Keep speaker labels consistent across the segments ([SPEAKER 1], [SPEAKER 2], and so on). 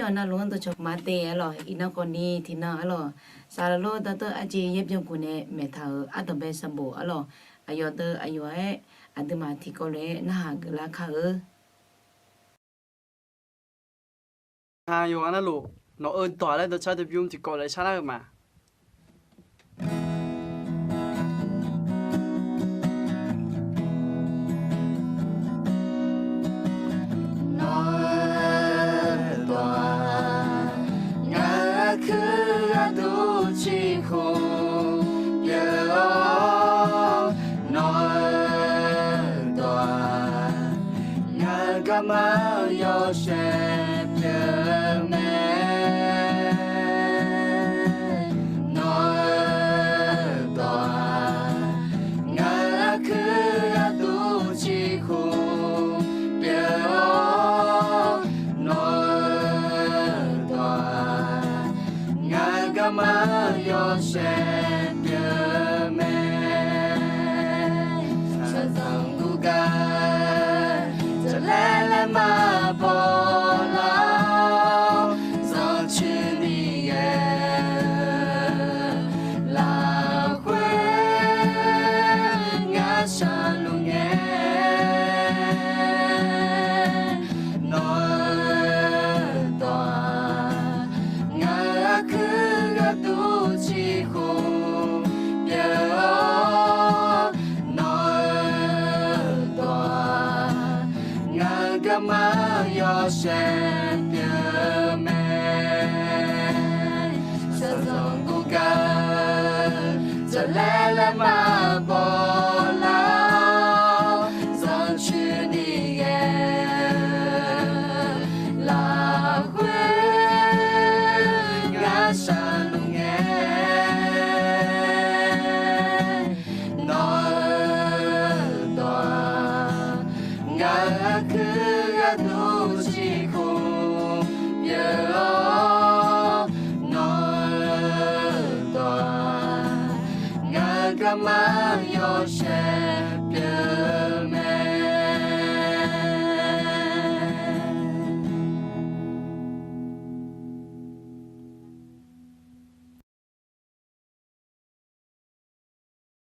[SPEAKER 1] cho nó luôn tôi chụp mát tê rồi ina con đi thì nó rồi sao lo tôi anh chị giúp cho cô này mẹ thở ăn tầm bé sắm bộ rồi ayo tôi ayo ấy anh tôi mà thì có lẽ nó hàng cái lá khờ
[SPEAKER 2] Yo ana lo nó ơn tỏa lên tôi cho được dùng thì gọi lại sao mà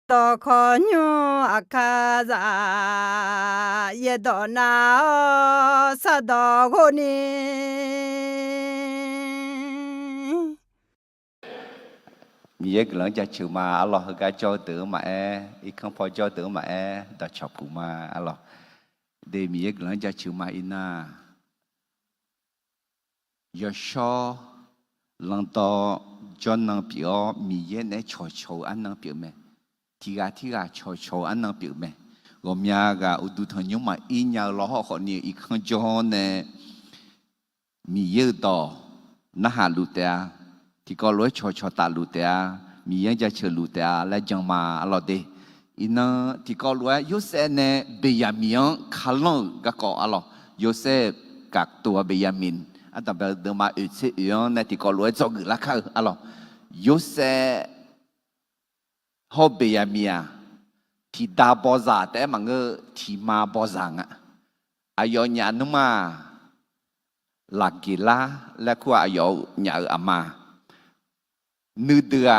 [SPEAKER 3] to khonyo akaza yedo na sado goni
[SPEAKER 4] Mía cái lớn cho chịu mà Allah cái cho tử mà ít không phải cho tử mà đã chọc cũng mà Allah để mía cái lớn cho chịu mà ina giờ cho lần to cho năng biểu mía này cho ăn năng biểu mẹ thì gà cho ăn năng biểu mẹ gồm nhà gà u tu thằng nhung mà in nhà lo họ còn nhiều ít không cho nè mía to nó hà lụt thì có lối cho ta lụt mi yang cha chờ lụt là chẳng mà lo đi ina thì có lối Joseph nè Benjamin Kalon cái có alo Joseph các tua Benjamin anh ta bây giờ mà ở chế yếu nè thì có lối cho người lá khờ alo Joseph họ Benjamin thì đa bao giờ thế mà ngơ thì mà bao giờ ngạ ayo nhà nó mà là kỳ la là qua ayo nhà ở mà nữ đưa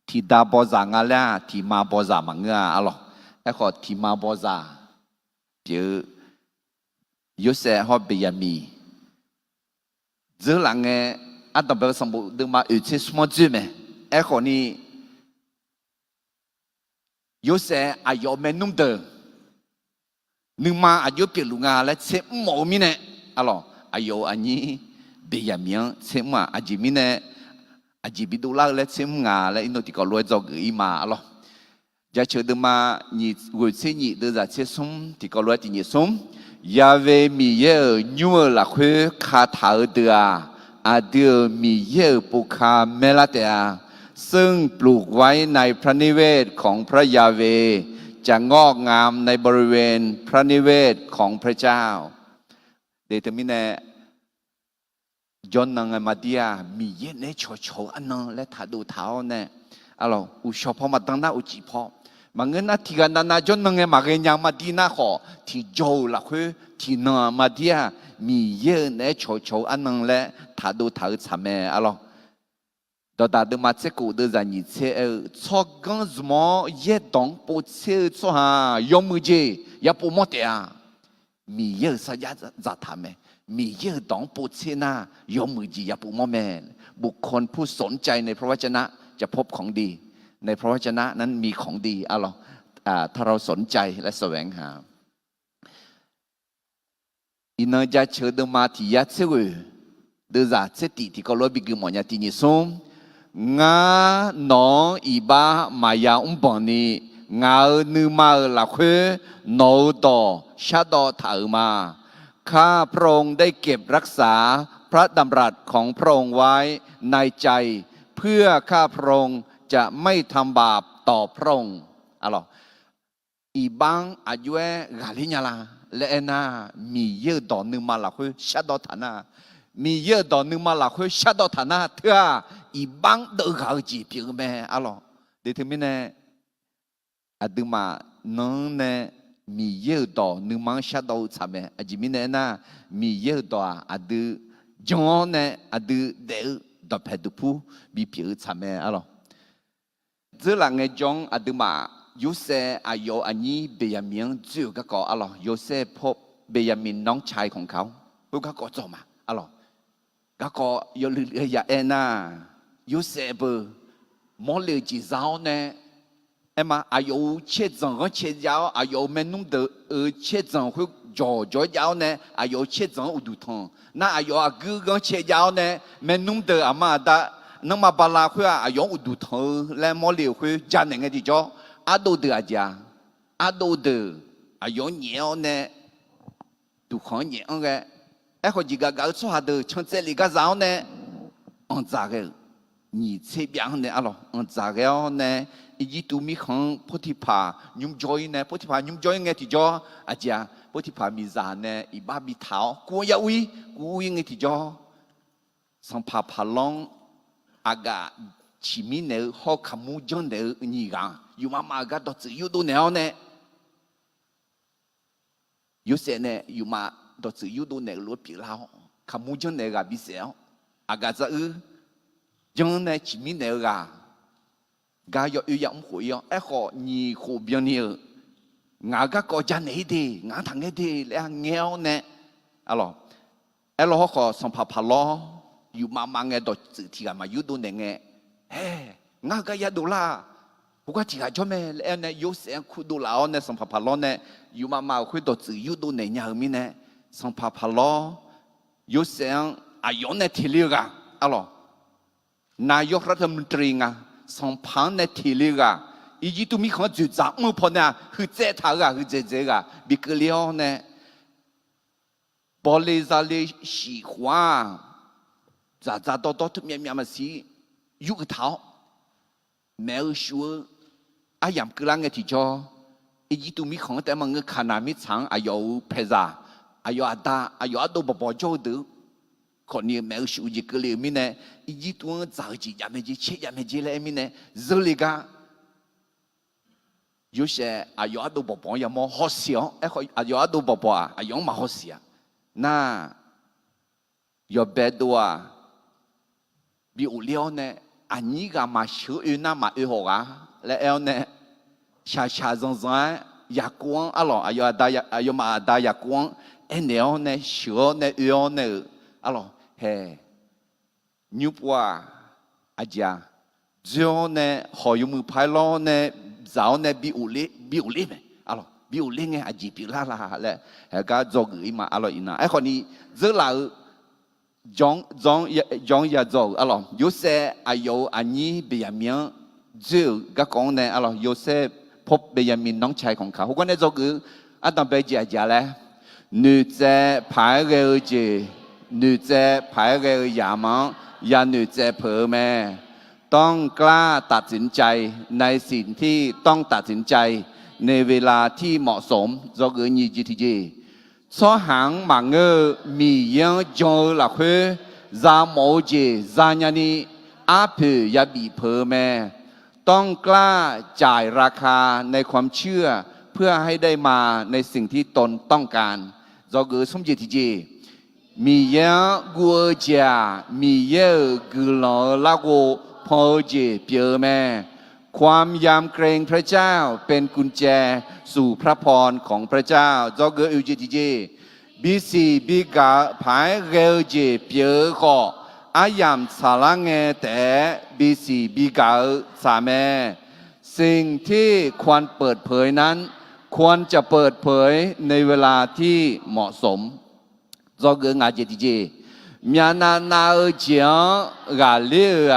[SPEAKER 4] thì đa bao giờ ngà là thì mà bao giờ mà ngà alo cái họ thì mà bao giờ chứ Joseph họ Benjamin giờ là nghe anh ta bây giờ bộ đừng mà ở trên small gym cái họ ni Joseph ayo men nung đờ nhưng mà ayo bị lung ngà là sẽ mổ mi nè alo ayo anh ấy Benjamin sẽ mà anh mi nè aji bidu la le sim nga le ino ti ko lo zo gi ma lo ja che de ma ni wo se ni de za che sum ti ko lo ti ni sum ya ve mi ye nyu la khwe kha tha de a de mi ye pu kha me la te a ซึ่งปลูกไว้ในพระนิเวศของพระยาเวจะงอกงามในบริเวณพระนิเวศของพระเจ้าเดตมิเนย้อนนางมาเดียมีเย็นเนชโชอันนั้นและถ้าดูเท้าเนี่ยอะไรอุชพอมาตั้งหน้าอุจิพอมาเงินนาทีกันนาย้อนนางมาเรียนยังมาดีน่าขอที่โจละคือที่นามาเดีย มีเยอะเนโชอันนั้นแหละถ้าดูถ้าทำแม่อะไรดอดาดูมาเช็คกูดูจะนี่เช็คชอกันสมอเยดงปูเช็คชอหายอมมือเจอย่าปูมอเตียมีเยอะสัญญาจะทำแม่มีเยอะดงปูเช็คนะยอมมือเจอย่าปูมอแม่บุคคลผู้สนใจในพระวจนะจะพบของดีในพระวจนะนั้นมีของดีอะไรถ้าเราสนใจและแสวงหาอินเนอร์จะเชื่อดมาที่ยัดเสือเดือดเสติที่เขาล้อบิกมอญาตินิสมงาหนออีบ้ามายาบันนี้งาเนื้อมาหลักโนดอชาดอถามาข้าพระองค์ได้เก็บรักษาพระดำรัสของพระองค์ไว้ในใจเพื่อข้าพระองค์จะไม่ทำบาปต่อพระองค์อะไรอีบังอายุกาลิญาลาและน่ามีเยอะดอกนึงมาหลักชาดอฐานะมีเยอะดอกนึงมาหลักชาดอฐานะเถอะอีบังเดือดเขาจีบยังไงอะไรเดี๋ยวถึงไม่แน่อาดูมาน้องเนี่ยมีเยอะดอกนึงมาชาดอทำไมอาจิมิเนี่ยน่ามีเยอะดอกอาดูจงเนี่ยอาดูเดือดอเพดุพูมีเพียงทำไมอะไร这两个中阿杜玛有些阿有阿尼贝亚明只有个个阿咯，有些พบ贝亚明น้องชายของเขาพวกเขาก็做嘛阿咯，个个有绿呀哎呐，有些不冇了几招呢，哎嘛阿有切整个切椒，阿有没弄得切整会嚼椒呢，阿有切整有肚痛，那阿有阿个切椒呢，没弄得阿妈的。น้องมาบาลาคุยอายุอุดุเธอและมอลิวคุยจานหนึ่งที่จ่ออาดูเดือจ้าอาดูเดืออายุเหนียวเนี่ยดูของเหนียวไงไอ้คนจีกาเกาชอบเดือช่างเจลิกาเจ้าเนี่ยอันจาก็นี่เชี่ยบียงเนี่ยอะไรอันจาก็เนี่ยอีจิตุมีของพุทธิภายุ่งจอยเนี่ยพุทธิภายุ่งจอยไงที่จ่ออาจารย์พุทธิภามีจานเนี่ยอีบ้ามีเท้ากูยาวิไงที่จ่อสัมภาพลองอากาชิมิเนอฮอขมูจันเดอนี่กันอยู่มาอากาดอดอยู่ดูเนอเนี่ยอยู่เสเนี่ยอยู่มาดอดอยู่ดูเนอรู้ปีแล้วขมูจันเนอกาบิเสียวอากาจะจังเนี่ยชิมิเนอกากายอยู่ยังหัวยเอ้ขอนี่หัวเบียนี่งากาก็จันเอดีงาทางเอดีแล้วเงี้ยวเนี่ยอะไรเอลฮอขอสัมภาพลออยู่มาไงดอดที่กันมาอยู่ดูเนี่ยไงเฮ้งาก็ยาดูล่ะพวกที่กันชอบแม่แล้วเนี่ยอยู่เสียงคุดูแล้วเนี่ยสัมภาระเนี่ยอยู่มาคุยดอดอยู่ดูเนี่ยยังมีเนี่ยสัมภาระอยู่เสียงอายุเนี่ยที่เลี้ยงอะไรนายกรัฐมนตรีไงสัมพันธ์เนี่ยที่เลี้ยงอีจิตุมีคนจุดจับมือพอเนี่ยคือเจ้าท่าคือเจ้าบิกเลี้ยวเนี่ยบริษัท喜欢咋多ทุกอย่างมาสิยุคเท้าแมวชัวอายามกลางเงที่จ่ออีจิตุมีของแต่มันก็ขนาดมิฉังอายุเพซาอายุอาดาอายุอาดูบ่จ่อดูคนนี้แมวชัวจิกเลยมิเนี่ยอีจิตุจ้าจียามจีเชี่ยามจีเลยมิเนี่ยเจลิกา有些อายุอาดูบ่ยังมอ好笑ไอ้คนอายุอาดูบ่อายุมา好笑น่า有别多比如了呢，อันนี้ก็มาชื่ออื่นนะมาอื่นหัวแล้วเนี่ยชาอยากกวางอะไรอายุมาได้อยากกวางเนี่ยเนี่ยชื่อเนี่ยอื่นเนี่ยอะไรเฮ้ยูปัวอาจารย์เจ้าเนี่ยหอยมือพายล้อเนี่ยเจ้าเนี่ยบิวลิไหมอะไรบิวลิไงอาจีบิลาแล้วก็จงอีมาอะไรอีน่ะไอ้คนนี้เจ้าเราจงอย่า做อะไร有些อายุอันนี้เบียมิงจู่ก็คงเนี่ยอะไร有些พบเบียมิงน้องชายของเขาคนนี้做คืออาตมาไปเจียเลย女在排个节女在排个ยามันยา女在เผอแม่ต้องกล้าตัดสินใจในสิ่งที่ต้องตัดสินใจในเวลาที่เหมาะสม做คือนี่จีทีจี所行忙个米样叫了去，咱冇节咱伢呢阿婆也比婆แม่ต้องกล้าจ่ายราคาในความเชื่อเพื่อให้ได้มาในสิ่งที่ตนต้องการเราเกิดสมจิตจี米样国家米样กุลละโกพอเจเปียแม่ความยำเกรงพระเจ้าเป็นกุญแจสู่พระพรของพระเจ้าจอเกอเจติเจบีซีบีกาภายเกลเจเปียก็อายามสารังเงแต่บีซีบีกาสาแม่สิ่งที่ควรเปิดเผยนั้นควรจะเปิดเผยในเวลาที่เหมาะสมdo cái ngài chỉ gì miền Nam nào chẳng gà lìa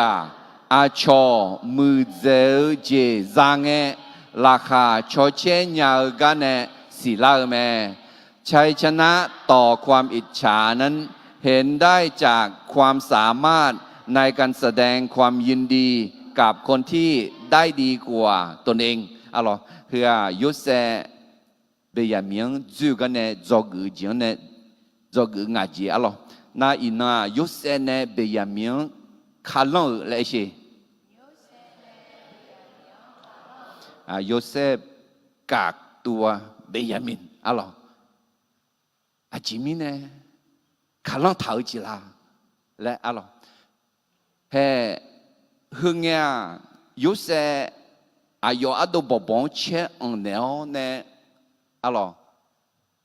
[SPEAKER 4] à cho mười giờ chỉ ra nghe là khá cho chế nhà cái này xí la mẹชัยชนะต่อความอิจฉานั้นเห็นได้จากความสามารถในการแสดงความยินดีกับคนที่ได้ดีกว่าตนเองอะหรอเพื่อยุเสเบียเมียงจู่กันเนี่ยจอกือจีเนี่ย做个牙节咯，那伊那有些呢被人民看冷来些，啊有些格多被人民啊咯，啊前面呢看冷头起啦，来啊咯，嘿，乡呀有些啊有啊都不帮切了呢，啊咯。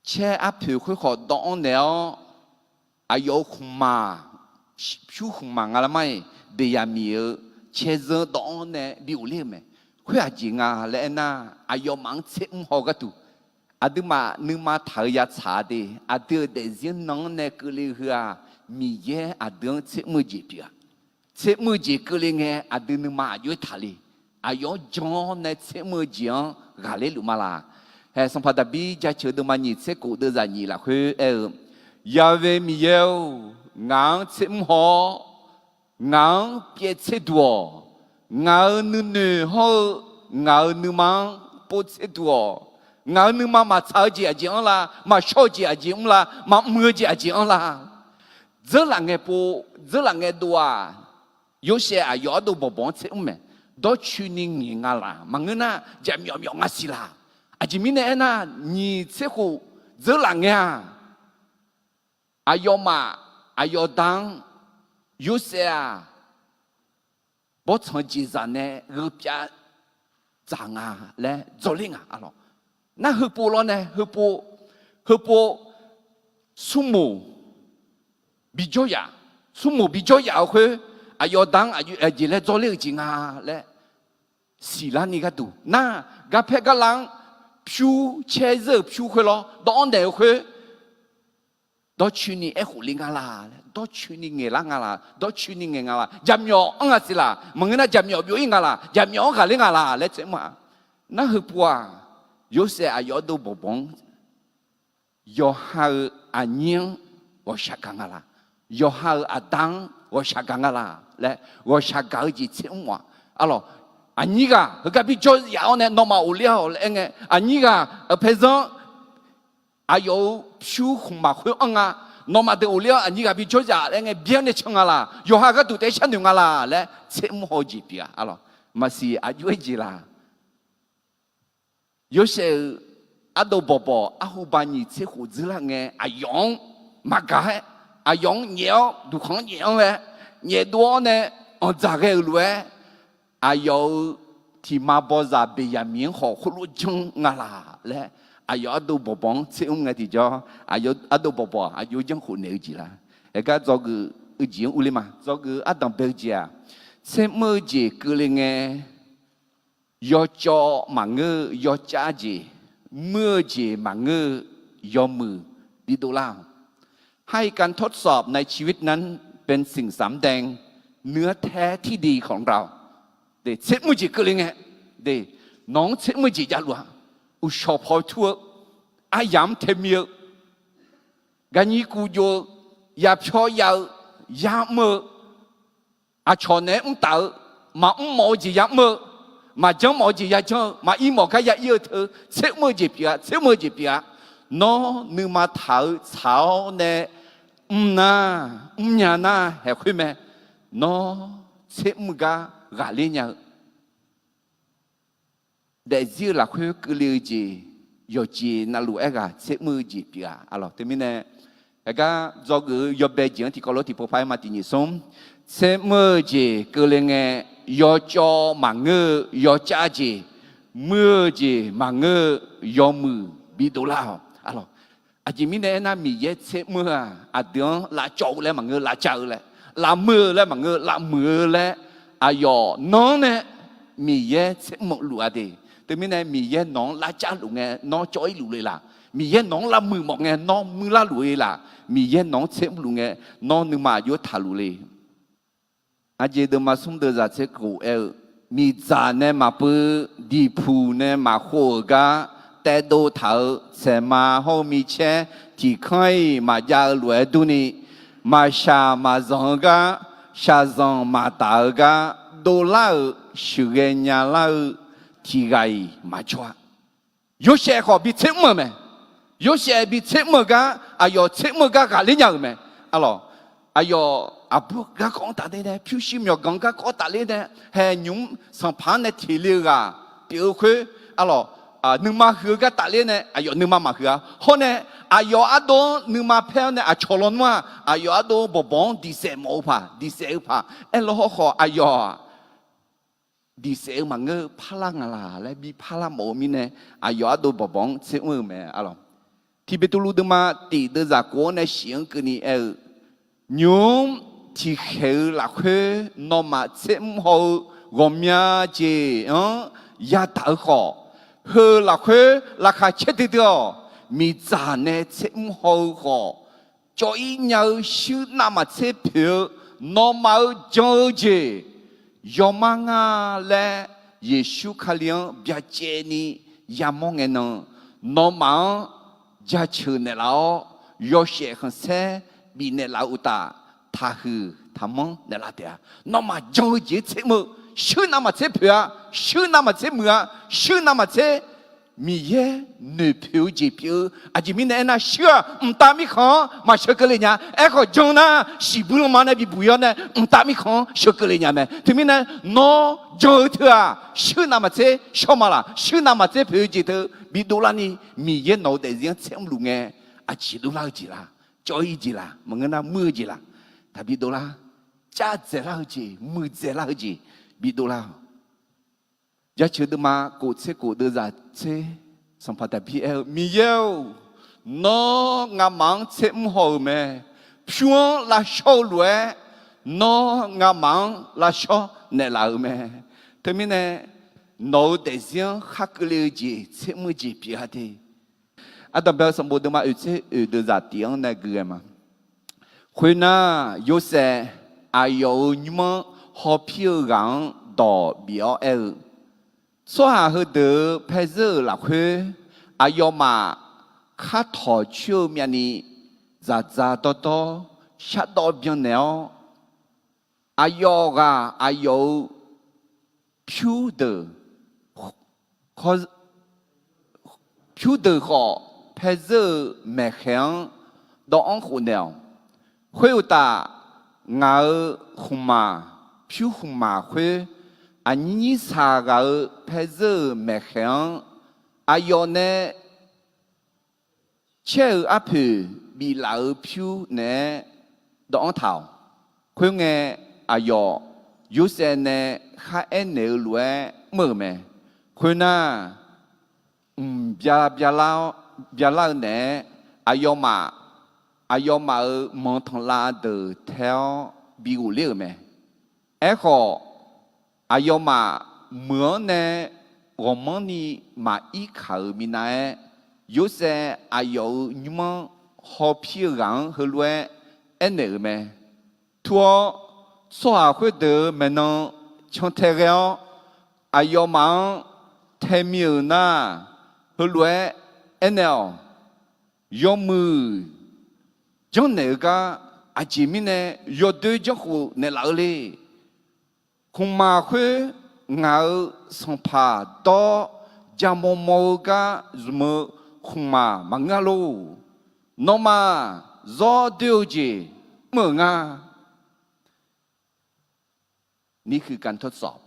[SPEAKER 4] che áp thử khối khó đón néo ai yêu khung mà chú khung mà ngala mai bị yam nhiều che giờ đón nè biểu liêm mẹ khối à chị ngà lẽ na ai yêu mang chết họ cái tu à đứa mà nếu mà thở ya trả đi à đứa để riêng nong nè cứ li hừa mi ye à đứa chết mưa gì bia chết mưa gì cứ li nghe à đứa nếu mà yêu thả li à yêu John nè chết mưa gì gà lấy lụm mà là hè song phật bi cha chữ đôi mà nhị sẽ cụ đưa ra nhị là khơi ya về mi yêu ngang chim ho ngang bia chế đùa ngang nư ho ngang nư mang bố chế đùa ngang nư mà sao gì gì ông là mà sao gì gì ông là mà mưa gì ông là rất là nghe bố rất là nghe đùa有些啊有都不帮chế ông mẹ đó chuyên nghiệp ngà là mà người na chỉ miao miao ngà xí là à chỉ mình này na nhị sẽ khu rất là nghe ayo mà ayo đang yêu sẽ à bố chồng chỉ ra nè người bia chẳng à lẽ做linh à alo na hư bố lo nè hư bố số mù bị cho ya số mù bị cho ya khơi ayo đang ayo chỉ lẽ 做linh chỉ à lẽ xí là ni cái tu na gặp phải cái lăng phiêu che giờ phiêu khơi lo đón đều khơi đó chuyên ni ế hủ linh à đó chuyên ni nghề lang à đó chuyên ni nghề à jam nhỏ ông à xí là mà người ta jam nhỏ biểu in à jam nhỏ cả linh à lấy thế mà nó hơi bùa有些啊有都不帮有好啊娘我下岗啊啦有好啊当我下岗啊啦来我下岗几千万啊咯아니가 그러니까 비저 야오네 너마 올려 랭에 아니가 앞에서 아요 퓨홍마 호엉아 너마데 올려 아니가 비저 야 랭에 비안에 청하라 요하가 두 대찬 용하라 레 쳔호지 비야 알아 마시 아주이지라 요새 아도 보보 아후바니 쳔호즈랑에 아용 마가 아용 녀 두콩 녀에 녀도네 어자게 루에 ai yêu thì mà bao giờ bị nhà miếng họ không lo chung ngà là lẽ ai yêu đâu bỏ bóng sẽ ông nghe thì cho ai yêu đâu bỏ ai yêu chẳng khổ nếu gì là cái do cái chuyện u mà do cái Adam Belgia sẽ mơ gì cứ lên nghe do cho mà ngơ do cha gì mưa gì mà ngơ do mưa đi đâu lao ให้การทดสอบในชีวิตนั้นเป็นสิ่งสำแดงเนื้อแท้ที่ดีของเราđể chết mùi gì cơ linh nghe để nóng chết mùi gì ra luôn u shop hỏi thua ai dám thêm miệng cái gì cũng vô ya cho ya mơ à cho nên ông tạo mà ông mò gì ya mơ mà chẳng mò gì ya cho mà im mò cái ya yêu thơ chết mùi gì bia nó nếu mà thảo thảo nè nhà na hay khuyên mẹ nó chết mùi gà lên nhà để giữ là khuyên cứ lưu gì rồi chỉ là lũ ấy gà sẽ mưa gì bia à lo thế mình nè 个做个要北京ที่ก็รถที่พอไปมาที่นี่ส่งเสมอจีก็เลยไงยอจอมังเงยอจ้าจีมือจีมังเงยอมือบิดลาอะไรอาจจะมีเนี่ยนะมีเยอะเสมออาเดียงละโจแล้วมังเงละเจ้าแล้วละมือแล้วมังเงละมือแล้วอายอน้องเนี่ยมีเยอะเสมอหลัวดีแต่มีเนี่ยมีเยอะน้องละเจ้าหลุงไงน้องจ้อยหลุเลยล่ะมีเยอะน้องละมือหมอกไงน้องมือละหลุยล่ะมีเยอะน้องเสมอหลุงไงน้องนึกมาโยทาลุเลยอาเจดมาสุ่มเดือดเสกูมีจานเนี่ยมาเปิดดีพูเนี่ยมาหัวกาแต่ดูเท้าเสมาเขามีเช่ที่เคยมายาลวยดูนี่มาชามาจงกาชาจงมาตากาดูเล่าสุเกญญาเล่าที่ไงมาชัว有些好比怎么没有些比怎么个哎呦怎么个干哩样没啊咯哎呦啊不个讲大的呢表示没讲个讲大的呢还用上盘的体力啊表会啊咯啊你妈喝个大的呢哎呦你妈妈喝好呢哎呦啊多你妈票呢啊错了嘛哎呦啊多不帮第三毛怕第三怕哎咯好哎呦ดีเซลมังเงอพลังอะไรและมีพลังโมมิเนี่ยอายอดูบบ้องเชื่อมือแม่อะไรที่เป็นตัวรู้ดึงมาตีเดือดจากคนในเสียงกันนี่ยุมที่เขียวหลักเฮนอมาเชื่อมหัวกอมยาเจยาตาขอเฮหลักเฮราคาเช็ดเดียวมีจานเนี่ยเชื่อมหัวขอจอยเงาชื่อนามาเชื่อเพียวนอมาเจอเจยอมังอาและเยซูคาเลียนเบียเจนี่ยามองเงินนอมังจะเชื่อในเรายอเชขันเซบีในเราอุตาท่าคือทำมั่งในเราเดียนอมาจงเจเชมือชื่อนามาเชเพียชื่อนามาเชมือชื่อนามาเชมีเย่หนึ่งผิวจีผิวอาจจะมีในนั้นเชื่อตามิขังมาเชื่อกันเลยเนี่ยก็จงนะสิบุลมาเนี่ยบิบุยเนี่ยตามิขังเชื่อกันเลยเนี่ยแม่ถึงมีเนี่ยน้อจงเถอะชื่อนามาเชชอบมาละชื่อนามาเชผิวจีเถอะบิดูลานี่มีเย่น้อแต่ยังเชื่อมลุงไงอาจิดูลาจีละจอยจีละมึงน่ะมือจีละแต่บิดูลาจ้าเจลาจีมือเจลาจีบิดูลาจะเชื่อดมาโกเชโกเดือดเชสัมผัสพีเอลมีเยลน้องามังเชมโฮเมพิวลาโชลเวน้องามังลาโชเนลาเมแต่มีเนี่ยน้องเดซิยนฮักเลจีเชมจีพีฮัดีอาตมาเบลสมบูรณ์มาอุเชอุเดือดเตียงในเกลือมาคุณน่ะโยเซอายุนิมฮอพิวรังดอบีเอล说下去的拍摄落去，阿要嘛，卡头手面呢，扎扎多多，下到边了，阿要个阿要飘的，可飘的好拍摄没响，到安湖了，会有打俺红马飘红马会。อันนี้สากาเพเซอร์แม่แข็งอายอเนเชื่ออาผือบีลาผิวเนดองเท้าคุยเงอายอยูเซเนข้าเอ็นเนลวยเมื่อแม่คุยน่าบยาลาเนอายอมามองทางลาเดเทลบีอุเลี้ยแม่ขออายุมาเมื่อเนี่ย我们呢มาอีข่าวมีนาย有些อายุ你们好皮人和乱อันนี้ไหมทั่วสวาคุยเดอมันนช่างเทเรียอายุมาเทมิวน่า和乱อันนี้ยมือจังเนี่ยก็อาจจะมีเนี่ยยอดด้วยจังหูเนี่ยหล่อเลยคงมาคุยเงาสัมผัสต่อจามโมกะสมคงมามังกะโลนอมาจอเดียวจีเมื่องานี่คือการทดสอบ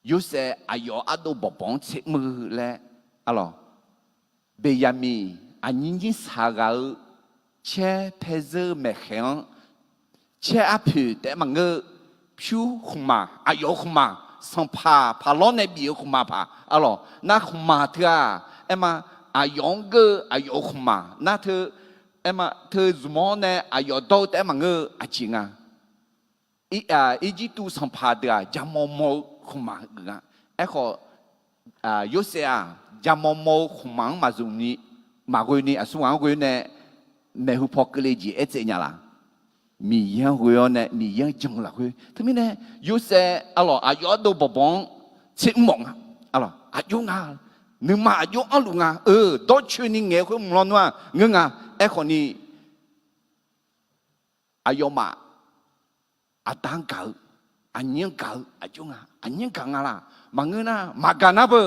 [SPEAKER 4] ยูเซอายุอาดูบบ้องเชมือและอะไรเบียมีอันนี้สากาเช แช่เพเซอร์แม่แข็งแช่อาผิวแต่มังเงอผิวขุมาอายขุมาสัมผาพาล้อในบิวขุมาพาอะไรน่าขุมาเถอะเอ็มอายองเกออายขุมาน่าเธอเอ็มเธอสมองเนี่ยอายโตแต่มังเงออาจิงอีจิตูสัมผาเดียจามโมขุมาเงาเอ็กโยเซียจามโมขุมังมาจุนี้มากุยนี่สุวรรณกุยเนี่ยแม่หุพอกเลยจีเอเจเนี่ยล่ะมียังกุยเนี่ยมียังจังละกุยทำไมเนี่ยยูเซอะไรอายุดูบบงชิมงอะไรอายุงาหนึ่งมาอายุอันลุงตัวชื่อนี่เงี้ยคุยมองว่าเงี้ยเอ้คนนี้อายุมาอาตังเก่าอันยังเก่าอายุงาอันยังเก่าล่ะมังเงี้ยนะมากันนะเบอ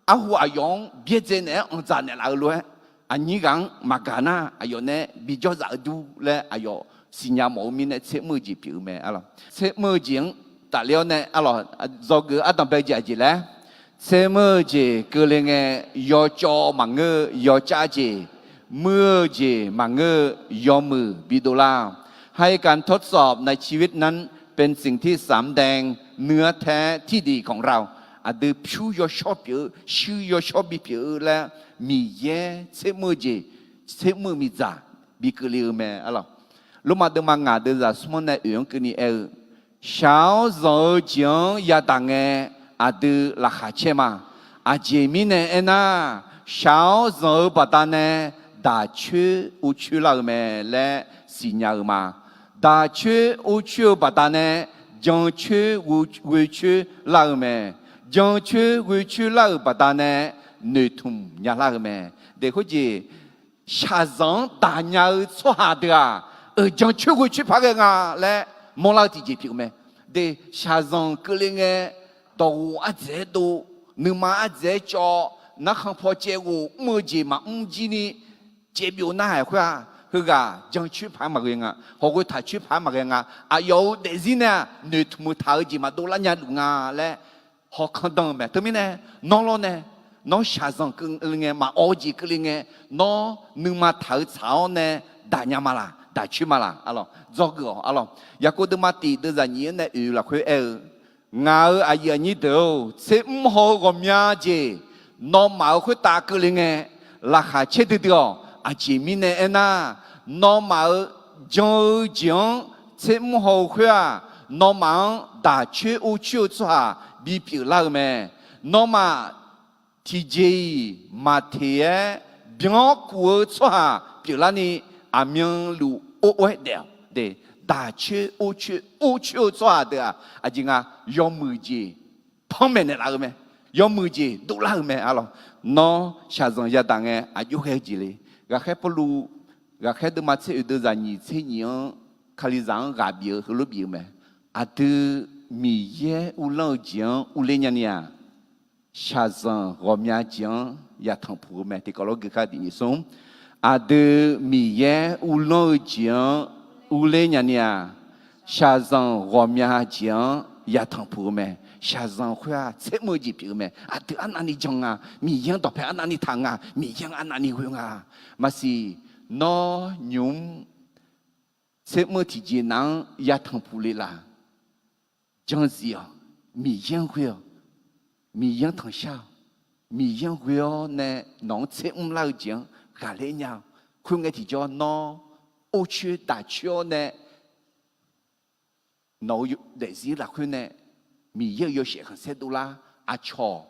[SPEAKER 4] อาหัวอายุเบี้ยเจเนี่ยอันจานเนี่ยละล้วนอันนี้กันมากันนะอายุเนี่ยบิจจะดูเลยอายุสิญญาหมอมีเนี่ยเชื่อมือจีผิวแม่อะไรเชื่อมือจีงแต่เลี้ยวเนี่ยอะไรจอกืออัตตาเบจีจีเลยเชื่อมือจีก็เลยไงยอจอมังเงยอจ้าจีมือจีมังเงยอมือบิดลาให้การทดสอบในชีวิตนั้นเป็นสิ่งที่สำแดงเนื้อแท้ที่ดีของเราอาดูผิวยอชอบผิวชื่อยอชอบบิผิวแล้วมีเย่เชื่อมือจีเชื่อมือมีจ่าบิกลีแม่อะไรลูกมาดูมางาดูจากสมุนในอื่นก็นี่ชาวโจจิงยาตังเงอาดูลักหาเชมาอาเจมิเนเอน่าชาวโจปัตตาเนดาชูอุชูลาเมและสิญญามาดาชูอุชูปัตตาเนจังชูอุชูลาเมจังชูอุชูลาปัตตาเนนึทุมยาลาเมเด็กคนจีชาซังตาญาสวาเดียจังชูอุชูพักงาและมองเราที่จีพิวเมเดชาซังก็เลยไงตัวอาเจดูนึกมาอาเจจอนักขังพอเจ้ามือจีมาจีนี่เจ็บอยู่หน้าให้ข้าคือกะจังชูพักมาเองอ่ะเขาก็ถ่ายชูพักมาเองอ่ะอายุเด็กสิเนี่ยนึกมือถ่ายจีมาดูแลญาติงาและเขาคันดังเมทำไมเนี่ยน้องเราเนี่ยน้องชาซังก็เลยไงมาอจีก็เลยไงน้องนึกมาถ่ายสาวเนี่ยด่าญามาละด่าชูมาละอะไรจอกก็อะไรอยากกูดูมาตีดูจะเนี่ยเนี่ยอยู่ละคุยงาอายุนี้เดียวเสียมหัวก็มีอาจีน้องมาคุยตาก็เลยไงราคาเช็ดเดียวอาจีมีเนี่ยนะน้องมาจังจังเสียมหัวคุยน้องมาด่าชูอุชูชัวบีผิวลาเมน้องมาทีเจมาเทียบิงกัวชัวผิวลานี่อามิงลูโอ้เดียวเด大吃乌吃抓的啊，今啊要木鸡，旁边的那个咩，要木鸡都那个咩啊咯，喏，下上一当个啊有海子嘞，个海不如个海都嘛吃有的人你吃年，看你上阿边和路边咩，啊都米耶乌老姜乌来年年，下上我们讲也汤铺咩，这个老个看的送，啊都米耶乌老姜。乌来年年，下上我们讲也汤铺咩，下上会啊切么子皮咩，啊都按哪里讲啊，米样多配按哪里汤啊，米样按哪里用啊，嘛是孬牛切么体质人也汤铺里啦，讲是哦，米样会哦，米样汤小，米样会哦呢，农切老讲，咖喱鸟，看个体叫孬。乌区大区呢，老有历史来看呢，米要写很些多啦，阿超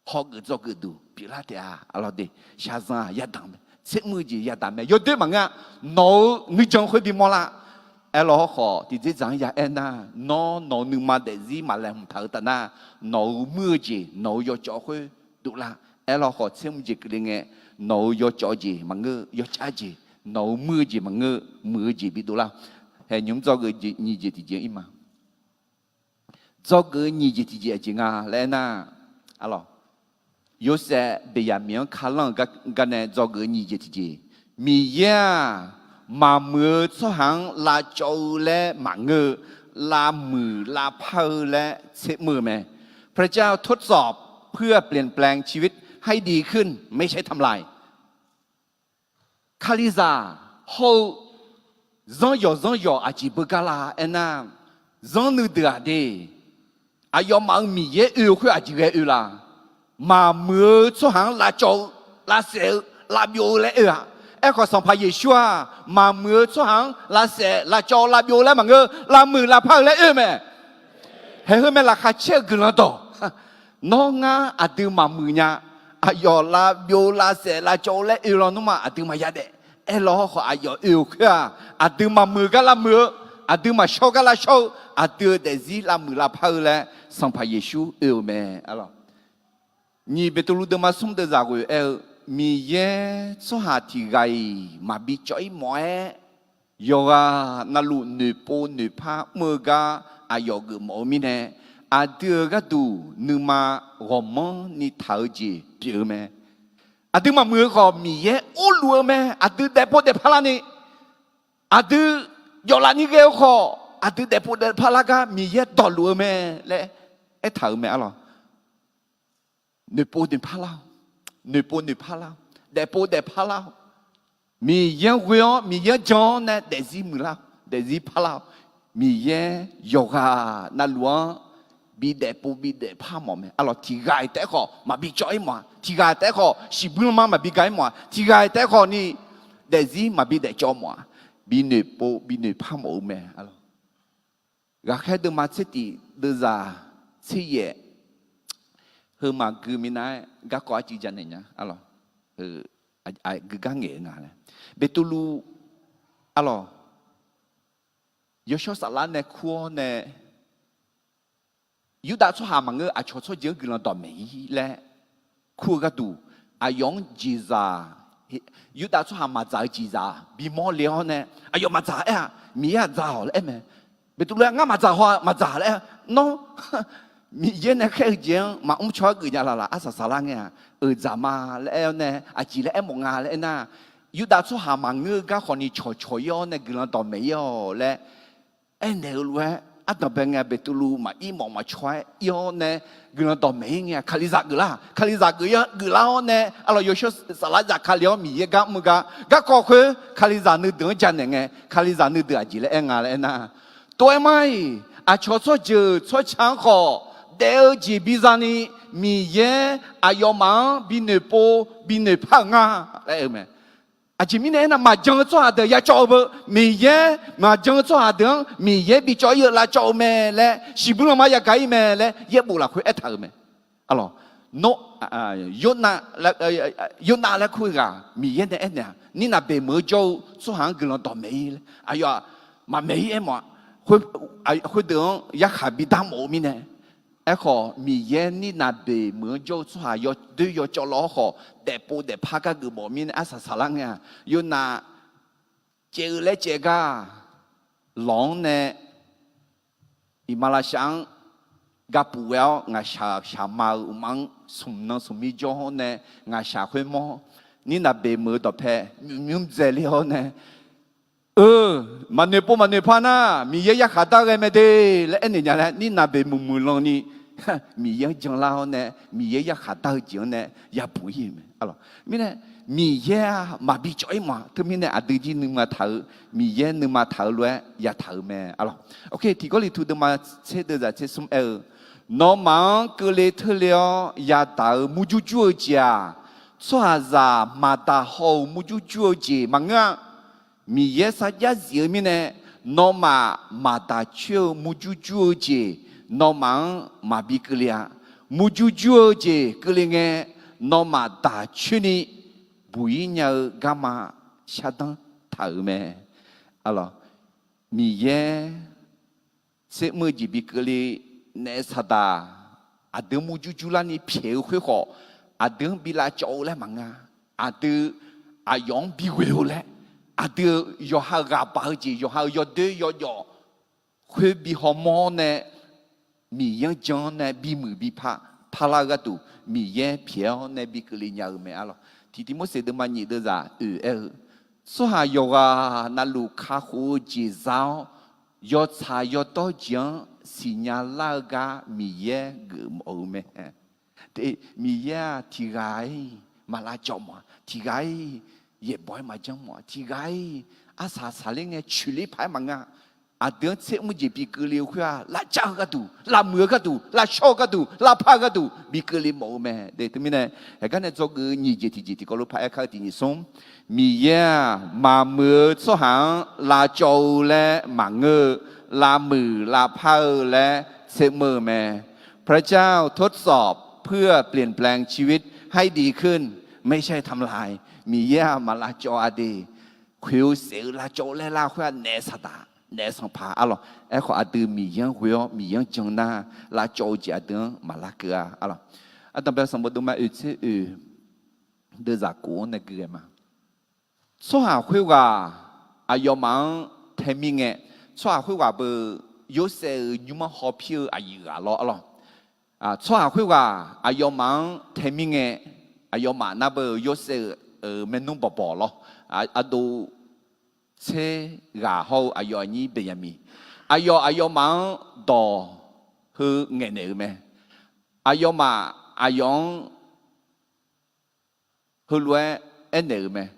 [SPEAKER 4] 好个做个多，比拉的啊，阿老的下山也当的，切么子也当的，有对嘛啊，老你讲会比么啦？哎老好，弟弟讲也哎呐，老你嘛历史嘛来唔头的呐，老么子老要教会多啦，哎老好，切么子个嘞个，老要教子嘛个要家子。nấu mưa gì mà ngơ mưa gì bị đủ lao hay nhóm do người gì nhị gì thì gì im mà do người nhị gì thì gì chỉ ngà lẽ na alo yếu sẽ bây giờ miếng khá lăng cái này do người nhị gì thì gì mi ya mà mưa số hàng là châu lẽ mà ngơ là mưa là phơi lẽ sẽ mưa mẹ พระเจ้าทดสอบเพื่อเปลี่ยนแปลงชีวิตให้ดีขึ้นไม่ใช่ทำลายคาลิซา hậu dòng dò à chỉ bơ cả là anh à dòng nữ được đi à yom mang mì ye yêu khơi à chỉ cái yêu là mà mưa số hàng là chỗ là sẽ là biểu lẽ yêu à em có sống phải Giêsu à mà mưa số hàng là sẽ là chỗ là biểu lẽ mà ngơ là mưa là phải lẽ yêu mẹ hay hơn mẹ là khai chết gần đó nó ngã à từ mà mưa nha à yo là biểu là sẽ là chỗ lẽ yêu là nó mà à từ mà ya đấy em lo họ à yo yêu khơi à từ mà mưa cái là mưa à từ mà sâu cái là sâu à từ để gì là mưa là phải lẽ sống phải Giêsu yêu mẹ alors ni betulu de ma sum de za go mi ye so ha ti gai ma bi choi moe yoga na lu ne po ne pa mơ ga a yo gu mo mi ne a de ga du nu ma go mo ni thao ji pi me a de ma mơ go mi ye o lu me a de po de pala ni a de yo la ni ge go a de po de pala ga mi ye do lu me le e thao me alo ne po ne pa lao ne po ne pa lao de po de pa lao mi ye huyo mi ye john ne de zi mu lao de zi pa lao mi ye yoga na luo bi de pa mo me alors ti gai te ko ma bi choi mo ti gai te ko si bu ma bi gai mo ti gai te ko ni de zi ma bi de cho mo bi ne pa mo me alors ga khe de ma ti de za ti ye hơn mà cứ mình nói các có chỉ dân này nhá, alo, ai cứ các nghệ ngà này, betulu, alo, yo cho sala này khua này, yêu đã cho hà mà ngơ, à cho giờ cứ là đòn mấy lẽ, khua cái đủ, à yong jiza, yêu đã cho hà mà giải jiza, bị mò liao này, à yo mà giải à, mi à giải lẽ em, betulu ngã mà giải hoa mà giải lẽ, no. mi ye ne khe jeng ma cho gu ya la asa sala nge za ma le ne a ji le mo nga le na yu da cho ha ma nge ga kho ni cho yo ne gu la do me yo le en ne lu a da ben nga betulu ma i mo ma choi yo ne gu la do me nge khaliza gu ya gu la ne alo yo sho sala za khalio mi ye ga mu ga ko khwe khaliza ne de jan ne nge khaliza ne de a ji le nga le na toi mai a cho je cho chang kho đều chỉ bây giờ này mi ye ayo mang bi ne pa nga đấy mà à chỉ mi này là mà chẳng cho được ya cho bơ mi ye mà chẳng cho được mi ye bị cho yêu là cho mẹ lẽ chỉ bữa mà ya cái mẹ lẽ ye bù là khui ít thở mẹ alo no yona là khui gà mi ye này nè ni na bề mới cho số hàng cái nó đỏ mấy ayo mà mấy em mà khui được ya khai bị đam mồ mi nàyไอ้ขอมีเย็นนี่นาเบเหมือนโยสุหายอดูโยจล้อขอแต่ปูแต่พักก็คือบ่มีอาสาสลังเนี่ยโยนาเจอและเจก้าหลงเนี่ยอิมาลาชังกับปูเอลงาชามาอุมังสมนังสมิจอเนี่ยงาชาคุยมอนี่นาเบเหมือนต่อแพ้มีเจริญเนี่ยมันเนี่ยปูมันเนี่ยพานะมีเยอะขาตาไงไม่ได้และอันนี้เนี่ยนี่นาเบมุลองนี่มีเยอะจังเล่าเนี่ยมีเยอะขาตาจังเนี่ยอย่าปุ๋ยมั้ยอะไรมีเนี่ยมีเยอะมาบิจอยมาถ้ามีเนี่ยอดีตนึงมาเถอะมีเยอะนึงมาเถอะเลยอย่าเถอะแม่อะไรโอเคที่ก็เลยถูกมาเชื่อเดี๋ยวจะสมน้องมังก็เลยเธอเลี้ยอย่าเถอะมุจุจัวจ้าสวาจามาตาหูมุจุจัวจีมังงะมีเยอะสักอย่างเสียมีเนี่ยน้องมาตาเชื่อมุจุจัวจีน้องมังมาบิกเลียมุจุจัวจีกเลียงน้องมาตาเชื่อนี่บุญเนื้อกามาชาดังเท่าแม่อะไรมีเยอะเสมือจีบิกเลียเนสดาอาเดิมมุจุจุลานี่เพียวคุยขออาเดิมบิลาโจแล้วมังอ่ะอาเดิมอายองบิเวลแล้วอาเดิมยอฮากาบาจียอฮายอเดยอยอคุยบิฮอมอนเนี่ยมีเยอะจังเนี่ยบิมือบิพาลากตูมีเยอะเพียวเนี่ยบิกลีนยาเมออะไรที่มุสลิมนี่เดจ้าสุหายกานาลูกข้าหูจีเจ้ายอดชายอดต่อจังสิญญาลากามีเยอะกึมโอเมแต่มีเยอะที่ไงมาลาจอมที่ไงเย่บ่อยมาจังหวะที่ไง阿啥哩呢？处理排忙啊！阿等切木节比格里会啊，拉加个度，拉摩个度，拉烧个度，拉帕个度，比格里冇咩？对对面呢？还刚才做个二节提个路排开第二松，米呀马摩做行拉椒嘞，马鹅拉มือ拉ผ้าและเสมอแม่พระเจ้าทดสอบเพื่อเปลี่ยนแปลงชีวิตให้ดีขึ้นไม่ใช่ทำลายมีย่ามาลาจออดีคิวเสือลาจอและลาขวานเนสตาเนสังพาอะล่ะไอ้ขออดีมียังหัวมียังจังนาลาจอจีอดีมาลาเกลืออะล่ะอันต่อไปสมบูรณ์มาอุชิเดือจากกูในเกลือมาสหาคุยว่าอายมังเทมิงเงสหาคุยว่าเบอ有些你们好票啊有啊咯啊，错下会话啊要忙听明嘅啊要忙那不有些面弄薄薄咯啊都车牙好啊要你别人咪啊要忙到去眼内咩啊要忙啊用去乱眼内咩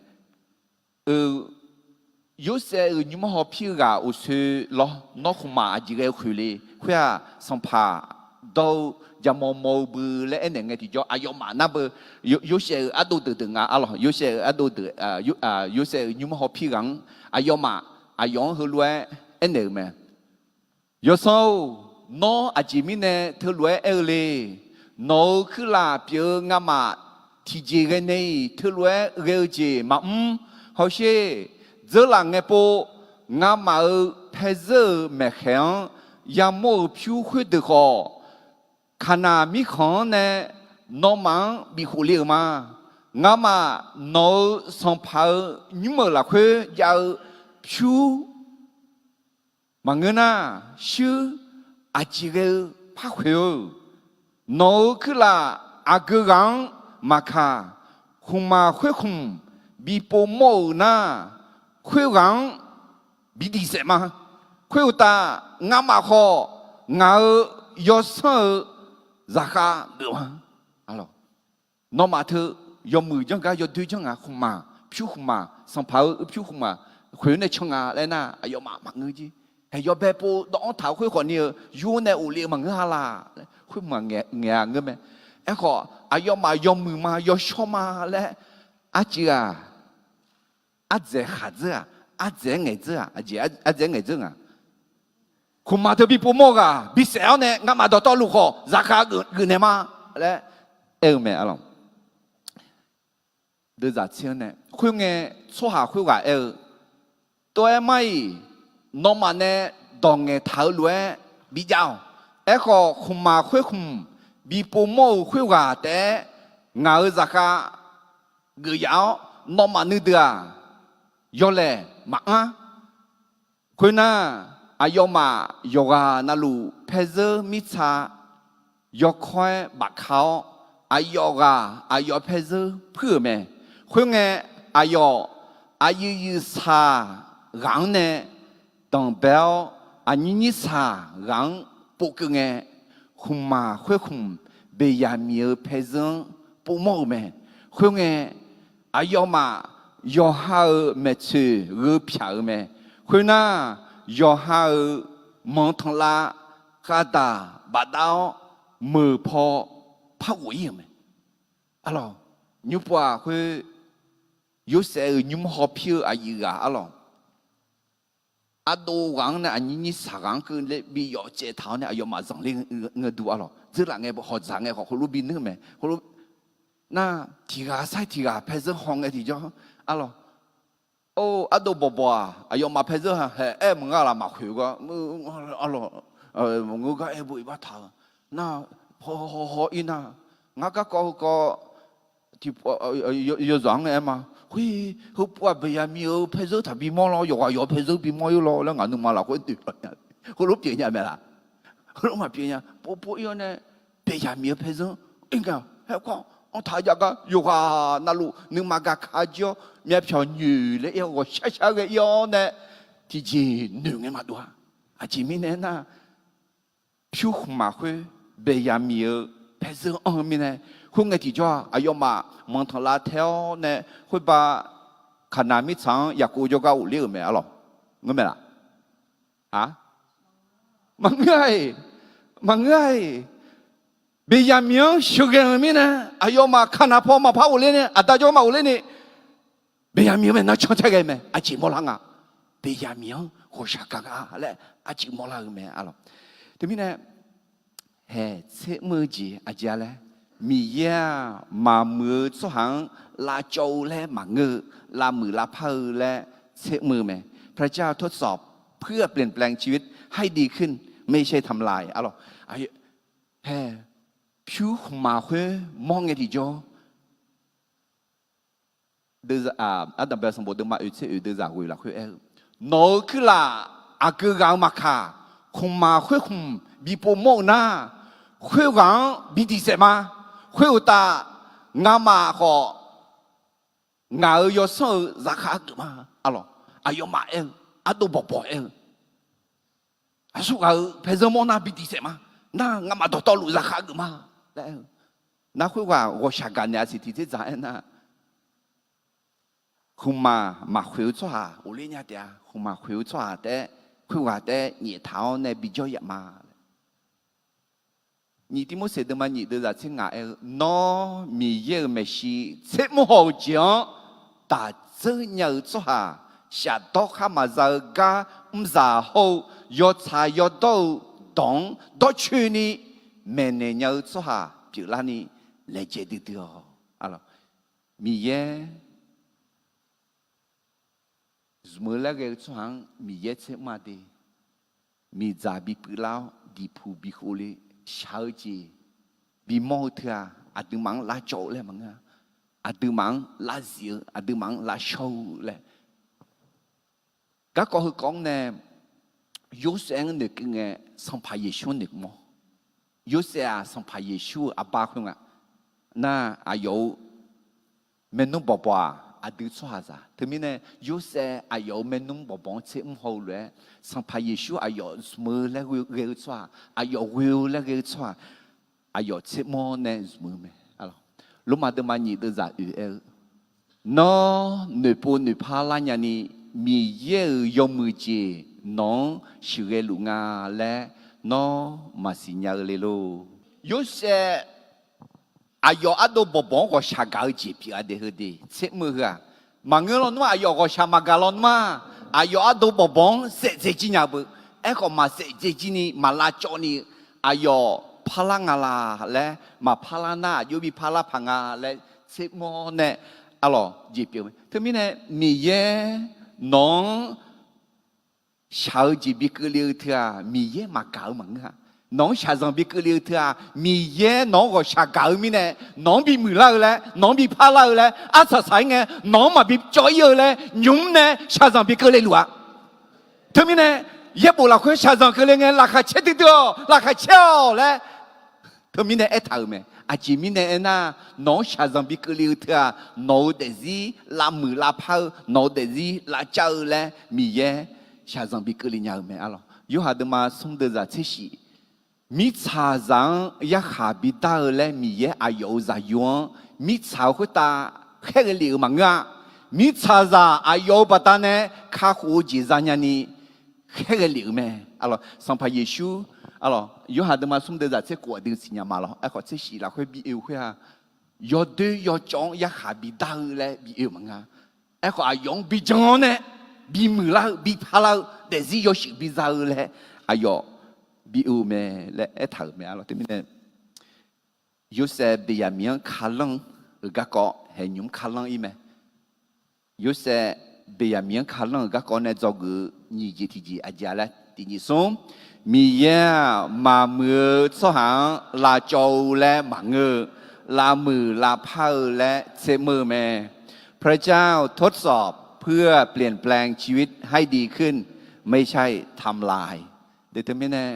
[SPEAKER 4] 有些你们好票啊，我说咯，那恐怕这个回来，会啊，上爬到จะมองมองเบอร์และไอ้เนี่ยไงที่จะอายุมานะเบอร์有些อาดูตื่นอ่ะอะไร有些อาดูตื่น有些你们好พี่กังอายุมาอายุเขารวยไอ้เนี่ยมั้ย有时候น้ออาจจะมีเนี่ยเธอรวยเอเลยน้อคือลาเปียงามาที่เจกันนี่เธอรวยเร็วเจมาเขาเช่giờ là nghe po ngã mà bây giờ mẹ khéo ya mô phiêu khuyết được họ khả năng mi khó nè nó mang bị khổ liều mà ngã mà nó xong phá nhưng mà là khuyết ya phiêu mà người na sư à chỉ cái phá khuyết nó cứ là à cứ gắng mà khả không mà khuyết không bị po mô na khuyên gắng bị đi sẽ mà khuyên ta ngã mà khó ngã yo sợ ra khá được mà alo nó mà thưa yo mười chẳng cả yo tuy chẳng ngã không mà phiếu không mà xong pháo phiếu không mà khuyên này chẳng ngã lên na yo mà người gì hay yo bé po đó thảo khuyên còn nhiều yo này ủ liệt mà người hà la khuyên mà nghe người mẹ em khó yo mà yo mười mà yo cho mà lẽ chị àอาเจขาเจอ่ะอาเจไงเจอ่ะอาเจไงเจอ่ะคุณมาเธอบีปูโมกอ่ะบีเสียวเนี่ยงั้นมาต่อลูกขอราคาเกินเนี่ยมาแล้วแม่อะไรเดือดเชียวเนี่ยคุยไงชั่วหาคุยว่าตัวไม่น้องมันเนี่ยดองไงเท้าล้วนบีเจ้าก็คุณมาคุยคุณบีปูโมคุยว่าแต่เงาราคาเกี่ยวน้องมันนึกเดือยอเล่มาคุยน่าอายมาโยกานาลูเพเซอร์มิชายกคอยบักเขาอายกาอายเพเซอร์เพื่อแม่คุยไงอายยืสารังเน่ตองเบลอายิสารังปุกไงคุมมาคุยคุมเบียมีเพเซอร์ปุโมแม่คุยไงอายมา要好没吃肉票没？可能要好蒙通拉哈达巴刀没泡泡我也没。阿罗，你不啊会有些你们好票啊一个阿罗，阿多讲呢，你啥讲个嘞比要接头呢？要马上嘞我读阿罗，这两个不好啥个好好路边那个没，好路那提个晒提个拍成红个提叫。阿罗，哦，阿都宝宝啊，哎呦，马拍子哈，哎，蒙阿拉马回个，阿罗，我个哎不一把他，那好伊那，我个ที่有软个嘛，会好不不呀，没有拍子他比毛了，有拍子比毛有了，那俺弄嘛了会对，好罗别人没啦，好罗嘛别人，不要呢，别人没有拍子，应该还讲。他家个有话那路，你嘛个看着，面票女的要我下个腰呢，提起女的嘛多啊，前面呢那票红嘛会被人米尔拍成后面呢，会个提着哎呦嘛，蒙头拉条呢会把ขนาดมิชังอยากกูจะก้าวเลี้ยวไหมอ๋อเงี้ยไหมล่ะฮะมันง่ายมันง่ายเบียมีนสุกเองมีนะอายุมาขนาดพอมาพาอุเลเนี่ยอาตาโจมาอุเลเนี่ยเบียมีมันน่าชอบใช่ไหมอาจิมอลังอ่ะเบียมีนหัวชากากาและอาจิมอลังไหมอ๋อทีนี้เนี่ยเฮ้เชื่อมือจีอาจารย์เลยมีเยอะมามือสุหังลาโจและมาเงือลามือลาเพอและเชื่อมือไหมพระเจ้าทดสอบเพื่อเปลี่ยนแปลงชีวิตให้ดีขึ้นไม่ใช่ทำลายอ๋อเฮ้ผิวมาเว้มองไงที่จอเดี๋ยวอาดัมเบลสมบูรณ์มาอุตส่าห์เดี๋ยวจะคุยละคุยโน้คือละอากูกางมาค่ะคงมาคุยคงบีโปโมนะคุยกางบีดีเสมาคุยอุตางามาของาอยศราคากี่มาอ๋ออายุมาอาดูบอกอาสุกาเพจโมนาบีดีเสมาน่างามาตัวตัวรู้ราคากี่มาแล้วน่าคุยว่า我下个年是第几站呢？คุณมาคุยจ้าอุลิเนี่ยเดียคุณมาคุยจ้าแต่คุยว่าแต่เนี่ยเท้าเนี่ยบิจอยมานี่ที่มุสเสด็จมานี่เดี๋ยวจะเชื่อไงน้อมีเยอะไม่ใช่เชื่อมั่วจังแต่เจ้าเนี่ยจ้าชาดอกข้ามาจากก้าจะเอายอดชายยอดดดงดชื่อนี้แม่เนี่ยจ้าเปล่านี่เลเจดีเดียวอะไรมีเยสมัยแรกช่วงมีเยอะเช่นมาดีมีจ่าบีปุลาวดีผู้บีโคลีชาวจีบีมอเถื่ออาดึมังลาโจเลยมั้งอาดึมังลาเสียอาดึมังลาโชเลยก็คือกองเนี่ยยุเสงนึกไงสัมภาเยชูนึกมั้งยุเสงสัมภาเยชูอาบาคงอ่ะน่าอายุเมนุบบัวอาดูชัวจ้ะทีนี้เนี่ยยูเซอายุเมนุบบังเชื่อมหัวเลยสัมภาระชูอายุสมือแล้วเรียกชัวอายุวิวแล้วเรียกชัวอายุเชื่อมเนี่ยสมือไหมอะไรลุมาเดมานี่เดจ่าน้อหนุ่ยปูหนุ่ยพาลาญานีมีเยอะยมือจีน้องชื่อลุงาและน้องมาสิญญาเลโลยูเซอายุอันดูบ่บ่ก็ชากาจีพีอันเดียดีเชื่อมือค่ะมังเงินว่าอายุก็ชามากาลอนมาอายุอันดูบ่บ่เสจจีน่ะบุก็มาเสจจีนี่มาลาจอนี่อายุพลังอะไรและมาพลังน่ะยูบีพลังพังอะไรเชื่อมเนี่ยอะไรจีพีถึงมีเนี่ยมีเย่น้องชาวจีบีก็เลี้ยงเถอะมีเย่มาเก่ามั้งค่ะน้องชาจังบีก็เลี้ยงเถอะมีเย่น้องก็ชาเก่ามีเนี่ยน้องบีมือเล่าเลยน้องบีพาเล่าเลยอาศัยไงน้องมาบีจอยเยอะเลยยุ่งเนี่ยชาจังบีก็เลยรู้อ่ะถึงมีเนี่ยเย่บุหรี่คนชาจังก็เลยไงราคาเช็ดเดียวราคาเช่าเลยถึงมีเนี่ยเท่าไหมอาจีมีเนี่ยนะน้องชาจังบีก็เลี้ยงเถอะน้องเดซี่ลามือลาพาน้องเดซี่ลาเจ้าเลยมีเย่ชาจังบีก็เลี้ยงไหมอะไรอยู่หาดมาส่งเดือดเฉยมิชาจังอยากหาบิดาเลยมีเยอายุจะยวนมิชาคุตาแค่เลี้ยวมังอ่ะมิชาจังอายุปัตตาเนี่ยข้าหูจีจันยานีแค่เลี้ยวไหมอะไรสัมภาระชูอะไรอยู่หาดมาส่งเดือดเช็คกว่าเดือดสิญญามาแล้วไอ้คนเช็คสิละค่อยบีเอวค่อยยอดดูยอดจงอยากหาบิดาเลยบีเอวมังอ่ะไอ้คนอายุบีจังเนี่ยบีมือละบีพาละแต่สิยอดสิบิดาเลยอายุบีอูเมและเอถาเมอะไรที่มีเนี่ยยูเซบียามีนคาลังก็ก็เห็นยุมคาลังอีเมยูเซบียามีนคาลังก็ก็เนี่ยจอกนี่จีทีจีอาจารย์ที่นี่ส่งมีเยมามือสหังลาโจและมังเงลามือลาเพาและเซมือเมพระเจ้าทดสอบเพื่อเปลี่ยนแปลงชีวิตให้ดีขึ้นไม่ใช่ทำลายเดี๋ยวทำไมเนี่ย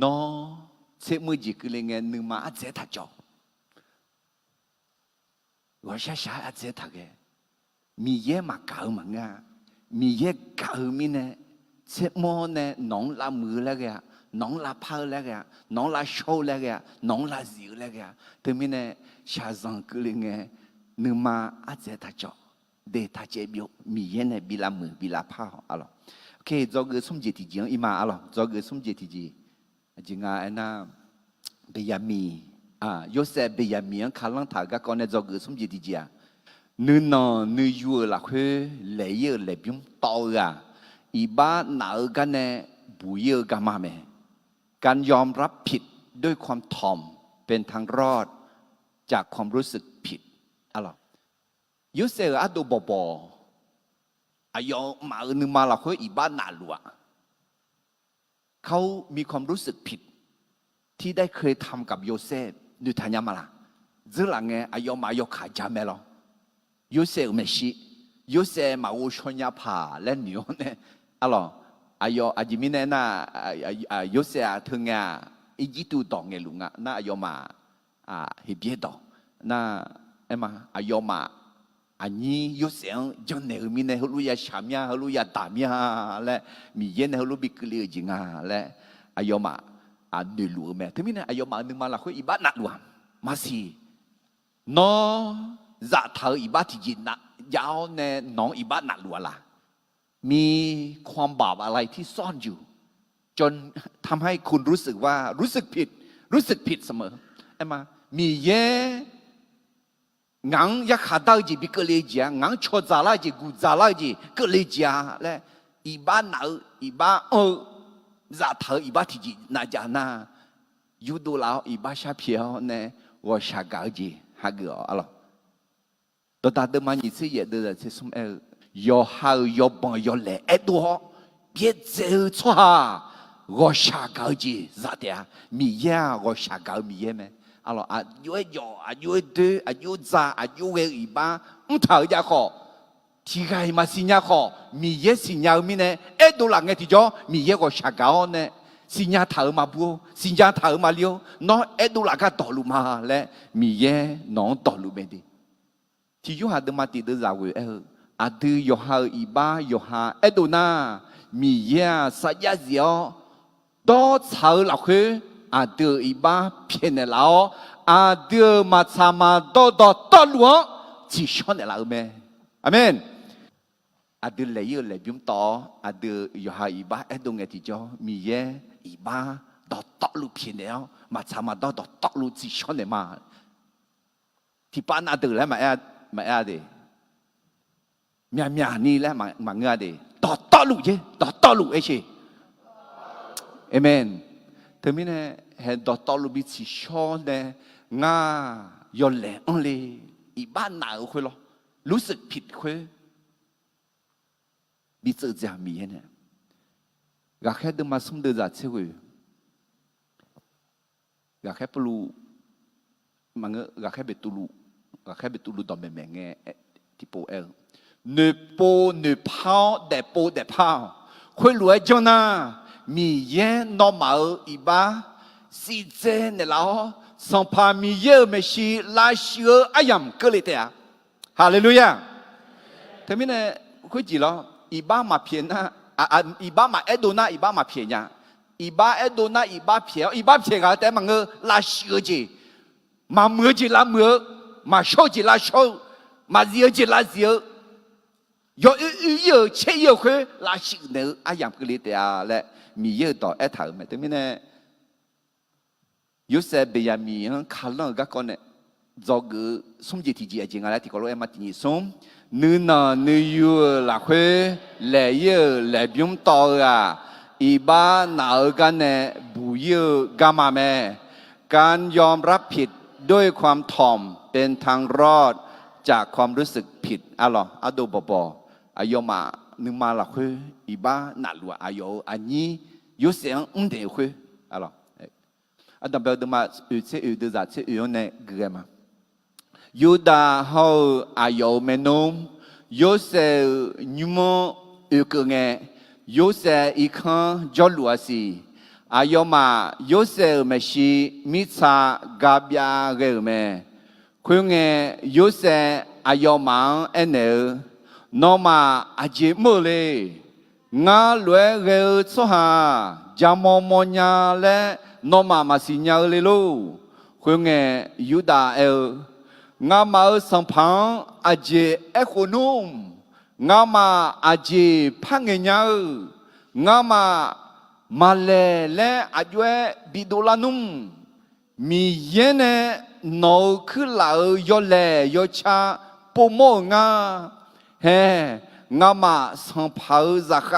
[SPEAKER 4] น้อเชื่อมือจีคือเรื่องนึงมาอาเจทัจจว่าช้าอาเจทักมีเยอะมาเก่ามั้งอ่ะมีเยอะเก่ามีเนี่ยเชื่อมอเนี่ยน้องละมือแล้วแกน้องละพาแล้วแกน้องละโชว์แล้วแกน้องละซิวแล้วแกทำไมเนี่ยชาจังคือเรื่องนึงมาอาเจทัจจ เดทัเจบิมีเย็นในบิลามือบิลาผ้าอ๋อโอเคจอเกสมเจติจีอีมาอ๋อจอเกสมเจติจีจิงาไอ้น่าเบียมีโยเซเบียมีข้าลังถากก่อนในจอเกสมเจติจีนึนอนึยูละคือเลยเยเลยบิมต่ออีบ้าหนากันในบุยกามาเมการยอมรับผิดด้วยความถ่อมเป็นทางรอดจากความรู้สึกผิดอะไรยูเซอดูบอายอมานึมาละคืออีบ้าหนาลัวเขามีความรู้สึกผิดที่ได้เคยทำกับโยเซฟดูทัญญามาละซึ่งหลังเงอายอมายอขาจามเมลโยเซฟไม่ชีโยเซฟมาอุชญาผาและเหนียวเนี่ยอะไรอายออาจิมิเนน่าโยเซฟถึงอีจิตูตองเงลุงน่าอายอมาฮิเบียดน่าเอ็มอายอมาอันนี้โยเซฟจังเนอมีเนฮลุยาชามยาฮลุยาตามยาและมีเย็นฮลุบิกลีจิงาและอายอมาดูลูแม่ถึงมีเนอายอมานึงมาละคุยอีบ้านนักลวงมาสิน้อจะเธออีบ้าที่จินนะยาวเนน้องอีบ้านนักลวงล่ะมีความบาปอะไรที่ซ่อนอยู่จนทำให้คุณรู้สึกว่ารู้สึกผิดเสมอไอ้มามีเย่งังยักขาดจีบิกเลจีงังชดจาลาจีกูจาลาจีกเลจีและอีบ้านนักอีบ้าจะเธออีบ้าที่จิน่าจะน่ายูดูแล้วอีบ้าชาเพียวเนว่าชากาจีฮักเกออะไรตัวตาเดิมมันยิ่งเสียเดือดเสียสมยอหายอบงยอเล่เอ็ดหัวเบียดเจ้าชัวว่าชากาจีจะเดียมีเย่ว่าชากามีเย่ไหมอะไรอายุยออายุดูอายุจ้าอายุเวอีบ้าเท่าจะขอที่ใครมาสิญญาขอมีเย่สิญญามีเนเอ็ดดูหลังเงที่จ่อมีเย่ว่าชากาเนสิญญาเท่ามาบัวสิญญาเท่ามาเลี้ยวน้องเอ็ดดูหลังก็ต่อลุมาและมีเย่น้องต่อลุไม่ดีที่ยูหาเดิมมาติดเดือดเวอาดูยอหาอีบ้ายอหาเอ็ดดูน่ามีเย่สัญญาเสียวต่อเท่าหลักคืออาดูอีบ้าเพี้ยนแล้วอาดูมาทำมาต่อหลวงจีชอนแล้วแม่อาเมนอาดูเลยเลยบิมต่ออาดูยอหาอีบ้าเอ็ดดูเงที่จ่อมีเย่อีบ้าต่อลุเพี้ยนแล้วมาทำมาต่อลุจีชอนเลยมาที่ป้านาดูแล้วมาเดมีนี่แหละมาเงาเดต่อลุเย่ต่อลุเอชเอเมนเธอมีเนี่ยเห็นต่อลุบิชิชอนเนี่ยงายอเล่เลยอีบ้านหนาวคุยหรอรู้สึกผิดคุยบิเจอจะมีเนี่ยอยากแค่เดินมาสมเด็จเชื่ออยากแค่ปลูมันอยากแค่เบ็ดตุลูอยากแค่เบ็ดตุลูตอนแม่เงี้ยที่โปเอลเนโปเนพาวเดโปเดพาวคุยรวยจังนะมีเย็นนอมาอีบ้าสิเจนเนี่ยเราสัมภามีเยอะไม่ชีลาเชื่ออายำก็เลยแต่ฮาเลลูยาแต่ไม่เนี่ยคุยจีแล้วอีบ้ามาเพียนนะอีบ้ามาเอโดนาอีบ้ามาเพียนยังอีบ้าเอโดนาอีบ้าเพียกันแต่มันลาเชื่อจีมาเมื่อจีลาเมื่อมาโชจีลาโชมาเสียจีลาเสีย有切有回拉西呢，阿样个里的啊嘞，米有到一头嘛，对面呢，有些别人米看了个讲呢，做个送去提起经啊来提个罗嘛提送，你那你有拉回来有来不用到啊，一般哪个呢不有干嘛咩？การยอมรับผิดด้วยความถ่อมเป็นทางรอดจากความรู้สึกผิดอะหรออะดูบออายมานึงมาละคุยอีบ้าหนักลัวอายอันนี้有เสียงเดียวคุยอะหรออันดับเดิมมาอุเสอุดจัดเสอุเนี่ยเกี่ยมายูดาเฮาอายเมนุม有เสนิมอุกเง有เสอีขันจอลัวสิอายมา有เสเมชีมิซากาบยาเกเมคุยเง有เสอายมังเอเนน้องมาอาเจมุเลยงาลวยเกลสุฮาจามมอญาและน้องมาสิญญาเลยลูคุยเงยูดาเอล งามาสังพังอาเจเอโคนุมงามาอาเจพังเงียงามาเลและอาจวยบิโดลานุมมีเยเนโนคือลายอเลยอชาปูโมงาเฮงามาสังพาจัก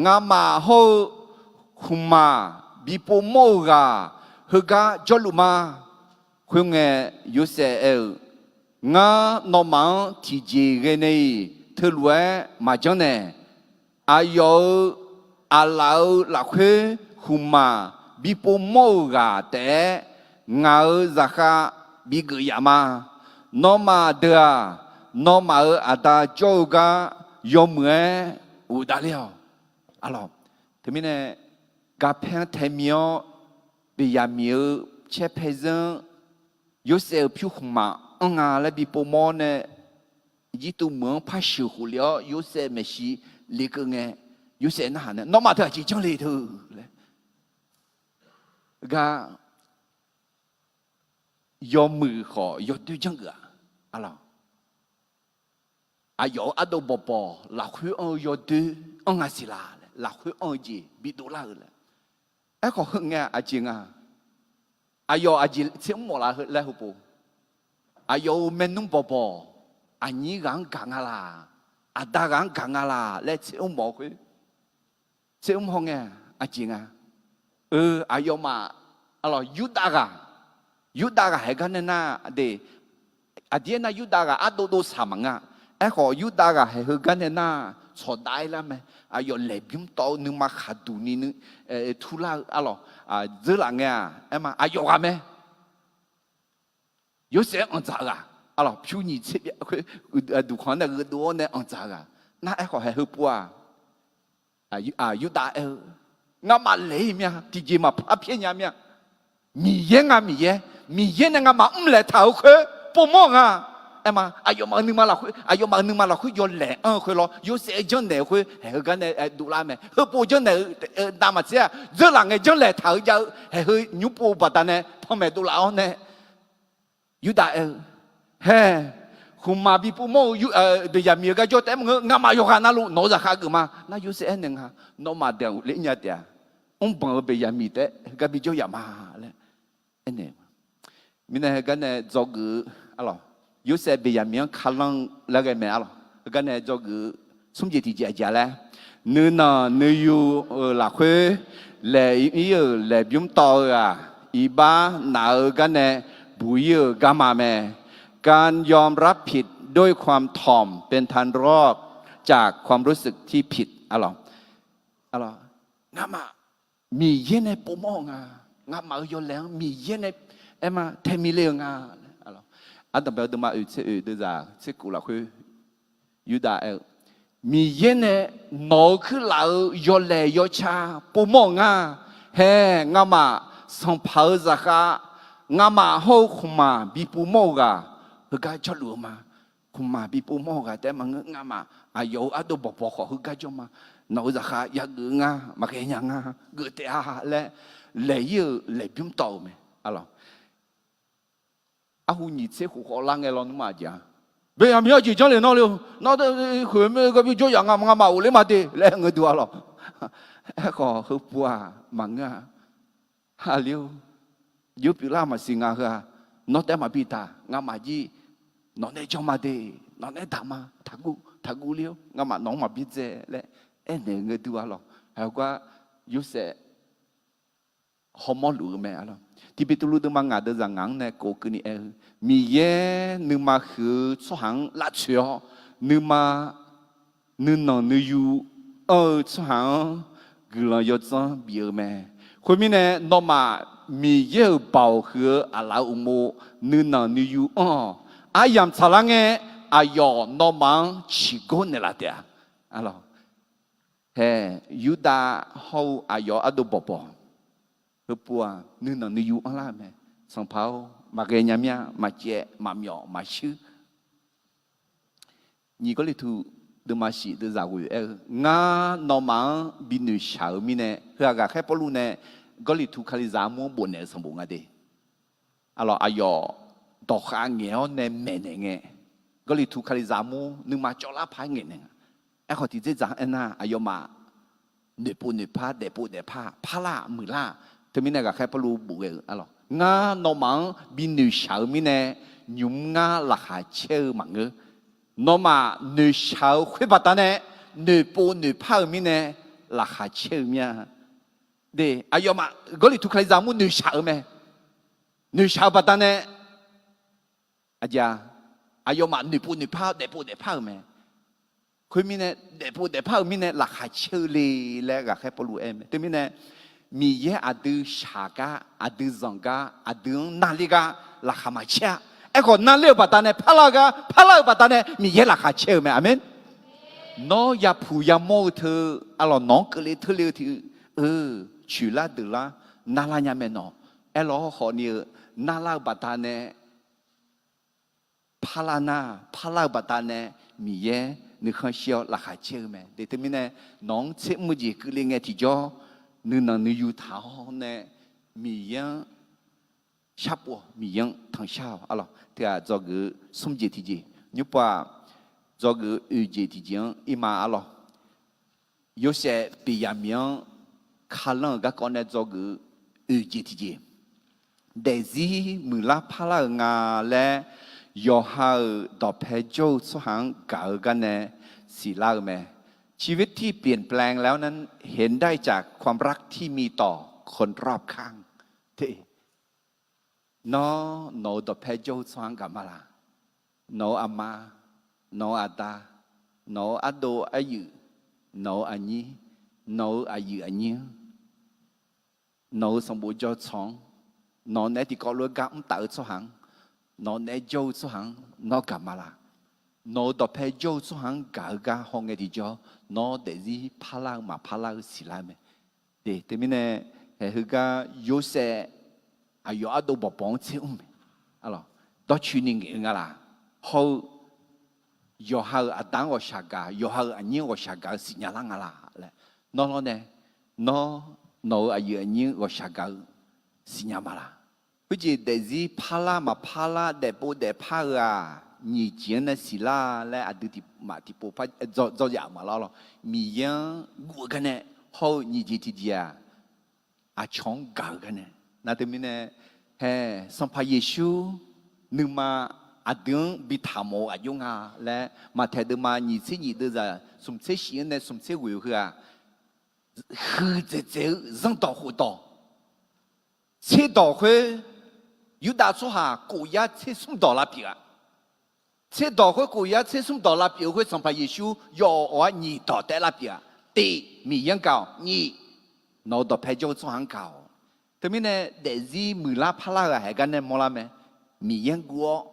[SPEAKER 4] งามาโฮคุมาบิปูโมกาฮกาจลุมาคุงเอยูเซเอลงานอมันที่จีเกเนทลเวมาจังเนอายออาลาวลักเฮคุมาบิปูโมกาแต่งาจักบิกยามานอมาเดานอมาอาตาโจกายอมเออุดาเลียวalors termine gapen temio biyamio chepezan yose piu khuma nga la bi pomo ne yitu mo pha shu hu liao yose meshi le ke nge yose na ne no ma ta ji chang le thu le ga yo mu kho yo tu chang ga alors ayo ado bobo la khu yo tu nga sila là khối oi gì bị đổ la rồi, ấy có hưng nghe à chị à, ayo à chị xem một là lại hụp bò, ayo men nung bò bò, anh nhỉ gang gang à ta gang gang à lại xem một cái, xem không nghe à chị à, ayo mà, alo yuda ga hay cái này na để, dia na yuda ga ado do sama nga, ấy có yuda ga hay cái này na cho đại lắm mà ayo lebim to nung ma khadu ni nung thula alo giờ là nghe em mà ayo à mẹ有些安咋个alo phiu ni chế bị du khan na cái đồ này安咋个那ai có hay hấp bua yuda ngã mà lấy mía thì gì mà phá phiền nhà mía mi yên ngã mà lệ thảo khơi bố mong à em mà ayo mà nương mà là khơi yo lệ khơi lo yo sẽ chân này khơi hay cái này đủ la mẹ hơi bố chân này đam mà xe giờ là ngày chân lệ thảo giờ hay hơi nhúc bố bà ta nàyพ่อแม่đủ la on này yuda he khuma bi bố mong bây giờ mi cái cho tem ngã mà yo khana lu nó ra khác cơ mà na yo sẽ nương ha nó mà đeo lấy nhà đeo ông bằng bây giờ mi thế cái bị cho yama này anh em mình cái này do cái alo有些别人面看人那个咩咯，个呢做个送节体节节嘞，你有哪块来有来不用到啊，一般哪个呢不有干嘛咩？การยอมรับผิดด้วยความถ่อมเป็นทางรอดจากความรู้สึกที่ผิดอะไรงั้นมามีเย็นในปุ่มองงั้นมาอยู่แล้วมีเย็นในเอ็มมาเทมิเลงanh ta bảo tôi mà sẽ đưa ra sẽ cụ là khơi yuda mi yên này nó cứ là yo lệ yo cha bố mong he ngã mà sang phao ra cả ngã mà hô khum mà bị bố mong cái cho lúa mà khum mà bị bố mongแต่mà ngã mà ayo ado bọc bọc họ cái cho mà nó ra cả ya gỡ mà cái nhà gỡ té lệ lệ biếm tàu mày alo hu nhị sẽ khu khó lăng nghe lo nó mà chả bây giờ mình chỉ cho lên nó luôn nó khởi mấy cái chỗ dạng ngam màu lấy mà đi lấy người đùa lo có hấp bùa măng hà liu giúp bị làm mà sinh à nó để mà bị ta ngam mà gì nó để cho mà đi nó để thằng mà thằng gu liu ngam mà nó mà bị dễ lấy em này người đùa lo hay quá giúp sẽ không mong lúa mẹ loที่ไปตุลุดมังงาเดินงานเนี่ยก็คือนี่มีเย่นึกมาคือสหังลัดเชียวนึกมานึกนอนนึกอยู่สหังกุลยศเบียร์แม่คนมีเนี่ยนอมามีเย่เป่าคืออะไรอุโมนึกนอนนึกอยู่อายามสลังเงอายอนอมังชิโกนเนี่ยละเดียอะไรเฮ้ยูดาเขาอายอดูบ่บ่bùa nương nương yu ăn la mẹ sang phao mà cái nhà mía mà chè mà nhỏ mà chư nhị có lý thu đưa mà xí đưa ra quỷ ngã nó mà bị nữ xảo mi nè hơi gà khai bolu nè có lý thu khai giá mua buồn nè sang buồn ngay đi alo ayo ดอกขาเงี้ยวในแม่เงี้ยก็เลยถูกคาริซามูนึกมาจอละพายเงี้ยเนี่ยไอ้คนที่จะจังเอ็นน่ะอายมาเดือปูเดือผ้าเดือปูเดือผ้าพาละมือละเธอมีเนี่ยก็แค่ปลูบุเอออะไรงาโนมังบินหนึ่งเช้ามีเนี่ยยุ่งงาหลักหาเชื่อมังเออโนมาหนึ่งเช้าคุยปัตตาเนี่ยหนึ่งปูหนึ่งผ้ามีเนี่ยหลักหาเชื่อเนี่ยเดี๋ยวอายมาก็เลยถูกคาริซามูหนึ่งเช้าไหมหนึ่งเช้าปัตตาเนี่ยอาจารย์อายมาหนึ่งปูหนึ่งผ้าเดือปูเดือผ้าไหมคุยมีเนี่ยเด็กพูดเด็กพ่อมีเนี่ยหลักหาเชื่อเลยแล้วก็แค่ปลูเอ็มแต่มีเนี่ยมีเยอะอาดูชากาอาดูซองกาอาดูนาฬิกาหลักหามาเชื่อไอ้คนนั่นเลี้ยวปัตตาเนี่ยพลากาปัตตาเนี่ยมีเยอะหลักหาเชื่อไหมอาเมนน้องอย่าพูดอย่าโม้เธออะไรน้องก็เลยเธอเลยที่ชื่อละดูละนาลาเนี่ยแม่น้องไอ้เราขอเนี่ยนาลาปัตตาเนี่ยพลาปัตตาเนี่ยมีเยอะนึกข้าเชียวหลักหาเชื่อไหมเดี๋ยวมีเนี่ยน้องเชื่อมุจิคือเลี้ยงไงที่จ่อนึกนั่งนึกอยู่ท้าวเนี่ยมียังชับวมียังทางเช้าอะไรที่อาจจะสมเจติจียุบว่าจะเจติจีอีมาอะไร有些比亚明可能个讲呢这个เจติจีแต่ที่มือละพลางาและยอหาดอกเพชรสุหังเก่ากันเนี่ยสีลาไหมชีวิตที่เปลี่ยนแปลงแล้วนั้นเห็นได้จากความรักที่มีต่อคนรอบข้างที่น้อดอกเพชรสุหังกับมาละน้ออามาน้ออาตาน้ออาโดอายุน้ออันนี้น้ออายุอันนี้น้อสมบูรณ์จอดสองน้อเนี่ยที่ก็รู้กัมตาสุหังnó nè dâu số hàng nó cả mà là nó đọc phải dâu số hàng cả hong nghe thì cho nó để gì phá la xí lại mẹ để thế mình nè hệ hư cả yếu sẽ yếu ở đâu bỏ bóng chứ mẹ alo đó chuyện này nghe là hậu yếu hậu ở đằng ở xa cả yếu hậu ở nhiều ở xa cả xí nhà lăng là nó nè nó ở yếu nhiều ở xa cả xí nhà mà là bây giờ để gì phá la để bố để phá à nhị chiến là xí la lại ở đây mà thì bố phá do giả mà lo mi yang ngủ cái này hậu nhị chiến thì gì à chong gạo cái này na thế mình này hè xong phá Giêsu nhưng mà ở đường bị thảm mộ ở dung à lại mà theo đường mà nhị chiến nhị đưa ra sum chế xí này sum chế quỷ hư chế dân tộc hồ tộc chế tộc huế有大说哈，古亚切送到那边啊，切到会古亚切送到那边会上派耶稣要我你到在那边啊，对，米样高你，拿到派就做很高，对面呢，但是米拉帕拉个还干呢，莫拉咩，米样高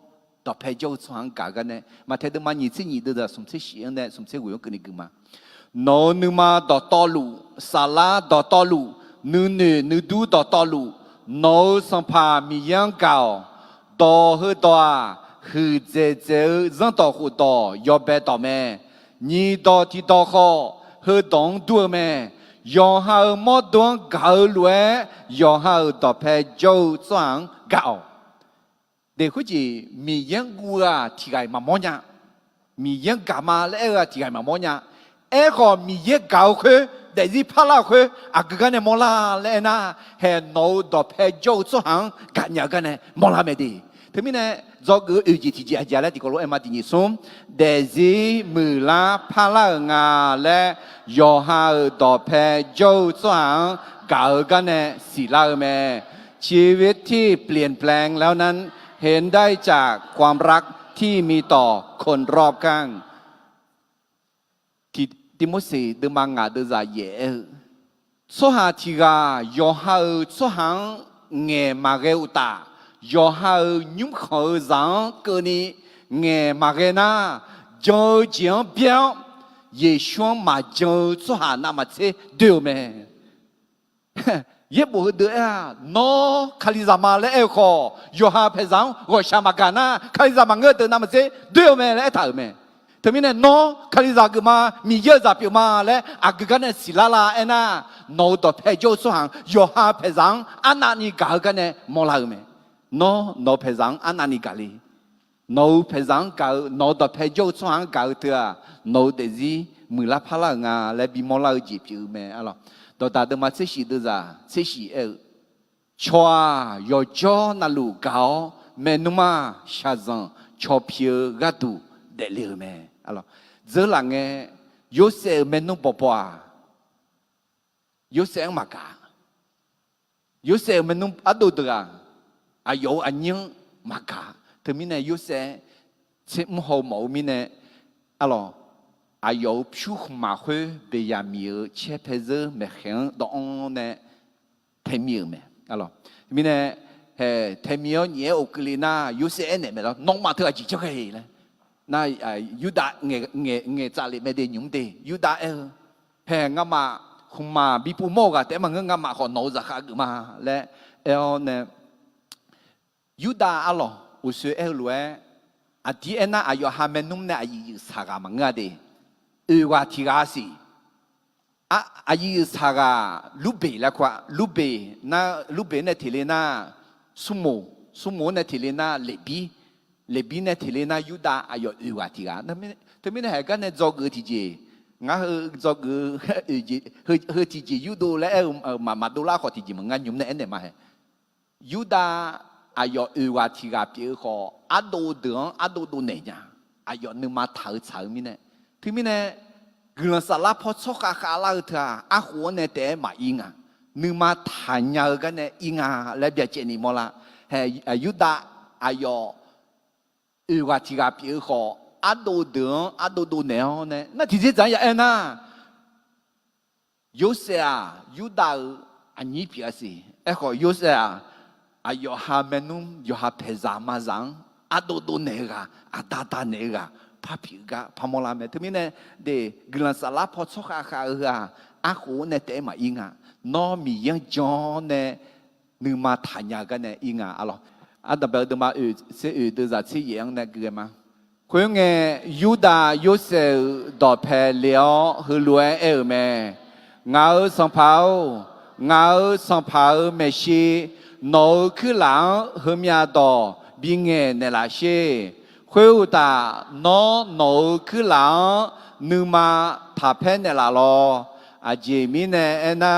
[SPEAKER 4] 到派就做很高个呢，嘛睇到嘛你这的送这些呢，送这我用给你个嘛，拿你嘛到道路，沙拉到道路，你都到道路。nó sang pha mi yang cao đo hư đo hư dễ dễ dân tộc hư đo yo bé đo mẹ nhị đo thì đo khó hư đong đua mẹ yo hao mót đong gạo lúa yo hao đo phe châu soang gạo để cái gì mi yang gua thì cái mà món nhá mi yang gà mà lẽ thì cái mà món nhá ai còn mi yang gạo khơiแต่ที่พระเราคืออาการเนี่ยมลาเลยนะเห็นโนดอเพโจสุหังกันอย่างกันเนี่ยมลาไม่ดีทีนี้เนี่ยจอกอุจิติจิอาจารย์ที่เขารู้เอ็มมาที่นี่ส่งแต่ที่มือลาพระเรางาและยอหาดอเพโจสุหังกันเนี่ยสิลาเมชีวิตที่เปลี่ยนแปลงแล้วนั้นเห็นได้จากความรักที่มีต่อคนรอบข้างที่มุสีเดิมงาเดินใจเย่สุหาที่กายอหาสุหังเงมาเกอุตายอหายุ่งเขาจังเกินีเงมาเกน่าเจ้าเจียงเปียวเยชวงมาเจ้าสุหานามาเชเดียวแม่เย็บบุเดียน้อคาลิซามาและเอลคอยอหาเพซังโอชามากานาคาลิซามาเงเดินนามาเชเดียวแม่และถ่ายแม่ทีนี้เนี่ยน้อคาริซากมามีเยอะจับอยู่มาและอาการเนี่ยสิลาลาเอ็น่าโนดเพโจสุหังยอหาเพซังอันนั้นนี่กากันเนี่ยมอลาเม nó phải rằng anh anh cả đi nó phải rằng cả nó đã phải cho sang cả thừa nó để gì mười lá phá là ngà lại bị mò lại dịp chữ mẹ alo đó ta đừng mà sẽ xí đưa ra sẽ xí cho yo cho na lu cao mẹ nung mà xa rằng cho phía gạt tu để liều mẹ alo giờ là nghe yo sẽ mẹ nung bỏ bỏ yo sẽ mà cả yo sẽ mẹ nung ăn đồ được à yo anh nhưng mà cả thì mình này yo sẽ mua hồ mẫu mình này alo à yo phiêu mà hơi bị nhà miêu chế bây giờ mẹ khen đó này thấy miêu mẹ alo mình này thấy miêu nhẹ ở cái na yo sẽ này mẹ đó nông mà thôi chỉ cho cái này na yo đã nghe trả lời mẹ để nhúng để yo đã ngắm mà không mà bị phụ mẫu cả thế mà ngắm mà họ nấu ra khác mà lẽ này yo đã alo u suy luôn à đi na à yo ham nung này ai saga mà nghe đi qua thì cái gì ai saga lube là quoi lube này thì là sumo này thì là lebi này thì là yuda ai qua thì cái thế mình hay cái này do cái thì gì ngã do cái hơi thì gì yudo là mà đô la họ thì gì mà ngã nhúng này này mà yuda ai qua thì cái biểu họ ado đồ này nha ai nhưng mà thở mình này thì mình này người ta là phật số khác là thế àหัวเนี่ยแต่มาอิงอ่ะนึกมาถ่ายยากันเนี่ยอิงอ่ะแล้วเบียเจนี่มั้งล่ะเฮ้ยยุดาอายว่าที่กับพี่เขาอัดดูเนี่ยนั่นที่จะยังไงนะยูเสียยุดาอันนี้พี่สิเขายูเสียอายหาเมนุมยูหาเพซามาจังอัดดูเนี่ยกะอัดตาเนี่ยกะพาผิวกะพามอลาเมทุกมิเนี่ยเด็กกลันสลับพอชกขาอาหูเนี่ยแต่มาอิงอ่ะน้อมียังจอนเนี่ยนึกมาถ่ายกันเนี่ยอิงอ่ะอะไรอันดับเดิมมาเสียดูจากที่ยังเนี่ยคือมาคุยงยูดายูเซดอเพเลียวฮือรวยแม่เงาสังเผาเมชีโนคือหลังฮือมีอาดอบิงเงเนี่ยละเช่คุยตาน้อโนคือหลังนึกมาถ้าเพนเนี่ยละลออาเจมิเนน่ะ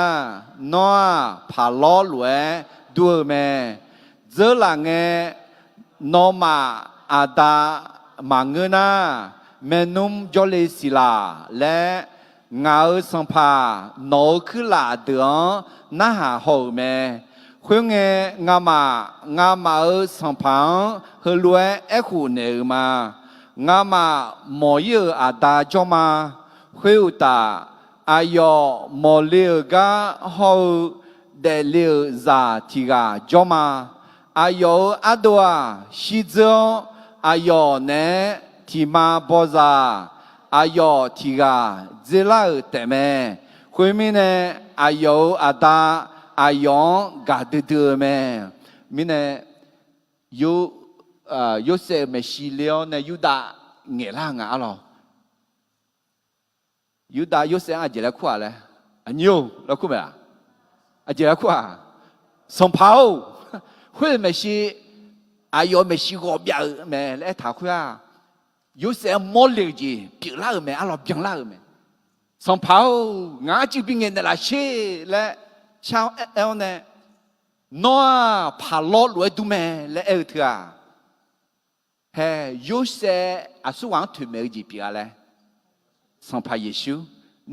[SPEAKER 4] น้อผาล้อหลวยดูแม่เจอหลังน้อมาอาดามาเงินนะแม่นุ่มจอลิศิลาและเงาสัมภาโนคือหลาเดือนน่าหาหัวแม่คุยงามาสัมพังเฮลวยคูเนมางามาหมอยอาดาจอมาคุยตาอายมอเลียกาฮอเดเลียซาทิกาจอมาอายอาดัวชิจออายเนทิมาบอซาอายทิกาเจลาเตเมคุยมิเนอายอาดาอายองกาดือแม่มิเนยูเซเมชิเลียวเนยูดาเงล่างอ่ะหรอยูดายูเซอาเจริญขวาเลยอันยูแล้วคุณเมื่ออาเจริญขวาสมภาวคุยเมชิอายอเมชิกอบยาแม่และถาคุยยูเซมอลเลยจีปีล่าแม่อะหรอปีล่าแม่สมภาวงาจีบิงเงินละเช่และชาวเนี่ยน้อผาล้อรวยดูแม่และเถอะเฮ้ยยูเซอาสุวรรณถือเมจิปีอะไรสัมภาเยซู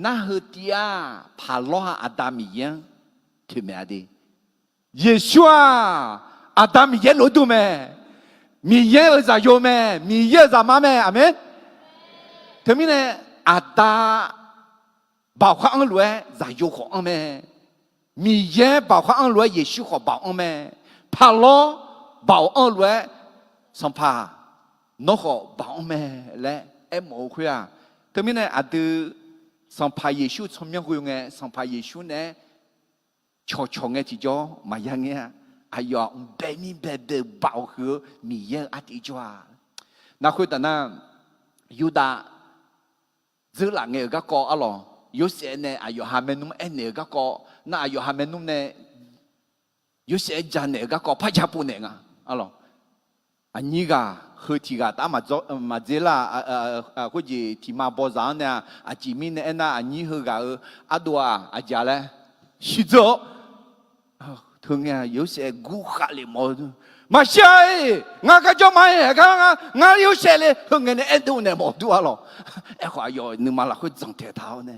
[SPEAKER 4] น่าเฮียผาล้ออาดามียังถือเมดีเยซูอาดามียังรู้ดูแม่มียังจะโยแม่มียังจะมาแม่อาเมนถึงมีเนี่ยอาดาบ่าวข้างรวยจะโยของแม่มีเย่บ่าวข้างรวยเยซูขอบ่าวแม่พาล้อบ่าวรวยสัมภานกขอบ่าวแม่และหมูคุยแต่ไม่เนี่ยอาจจะสัมภาเยซูชมยังคุยไงสัมภาเยซูเนี่ยชงไงที่จ่อมาอย่างเงี้ยอายองเบมีเบเบบ่าวคือมีเย่อาทิจ่อนักคุยแต่นั้นยูดาซื้อหลังเงี้ยก็ก่ออะไรยูเซเนี่ยอายุหาเมนุ่มเนี่ยก็น่าอายุหาเมนุ่มเนี่ยยูเซจันเนี่ยก็พระเจ้าปุ่นเนี่ย alors อันนี้ก็คือที่ก็ตามมาเจล่าก็จะที่มาบอกrằngเนี่ยอาจิมิเนี่ยนะอันนี้คือก็อัตัวอาจารย์เลยชิโร่ถึงเนี่ย有些古哈里毛มาใช่งาก็จะไม่งา有些เลยถึงเนี่ยอันตัวเนี่ย毛多了ไอ้ข้า要你妈啦会长铁头呢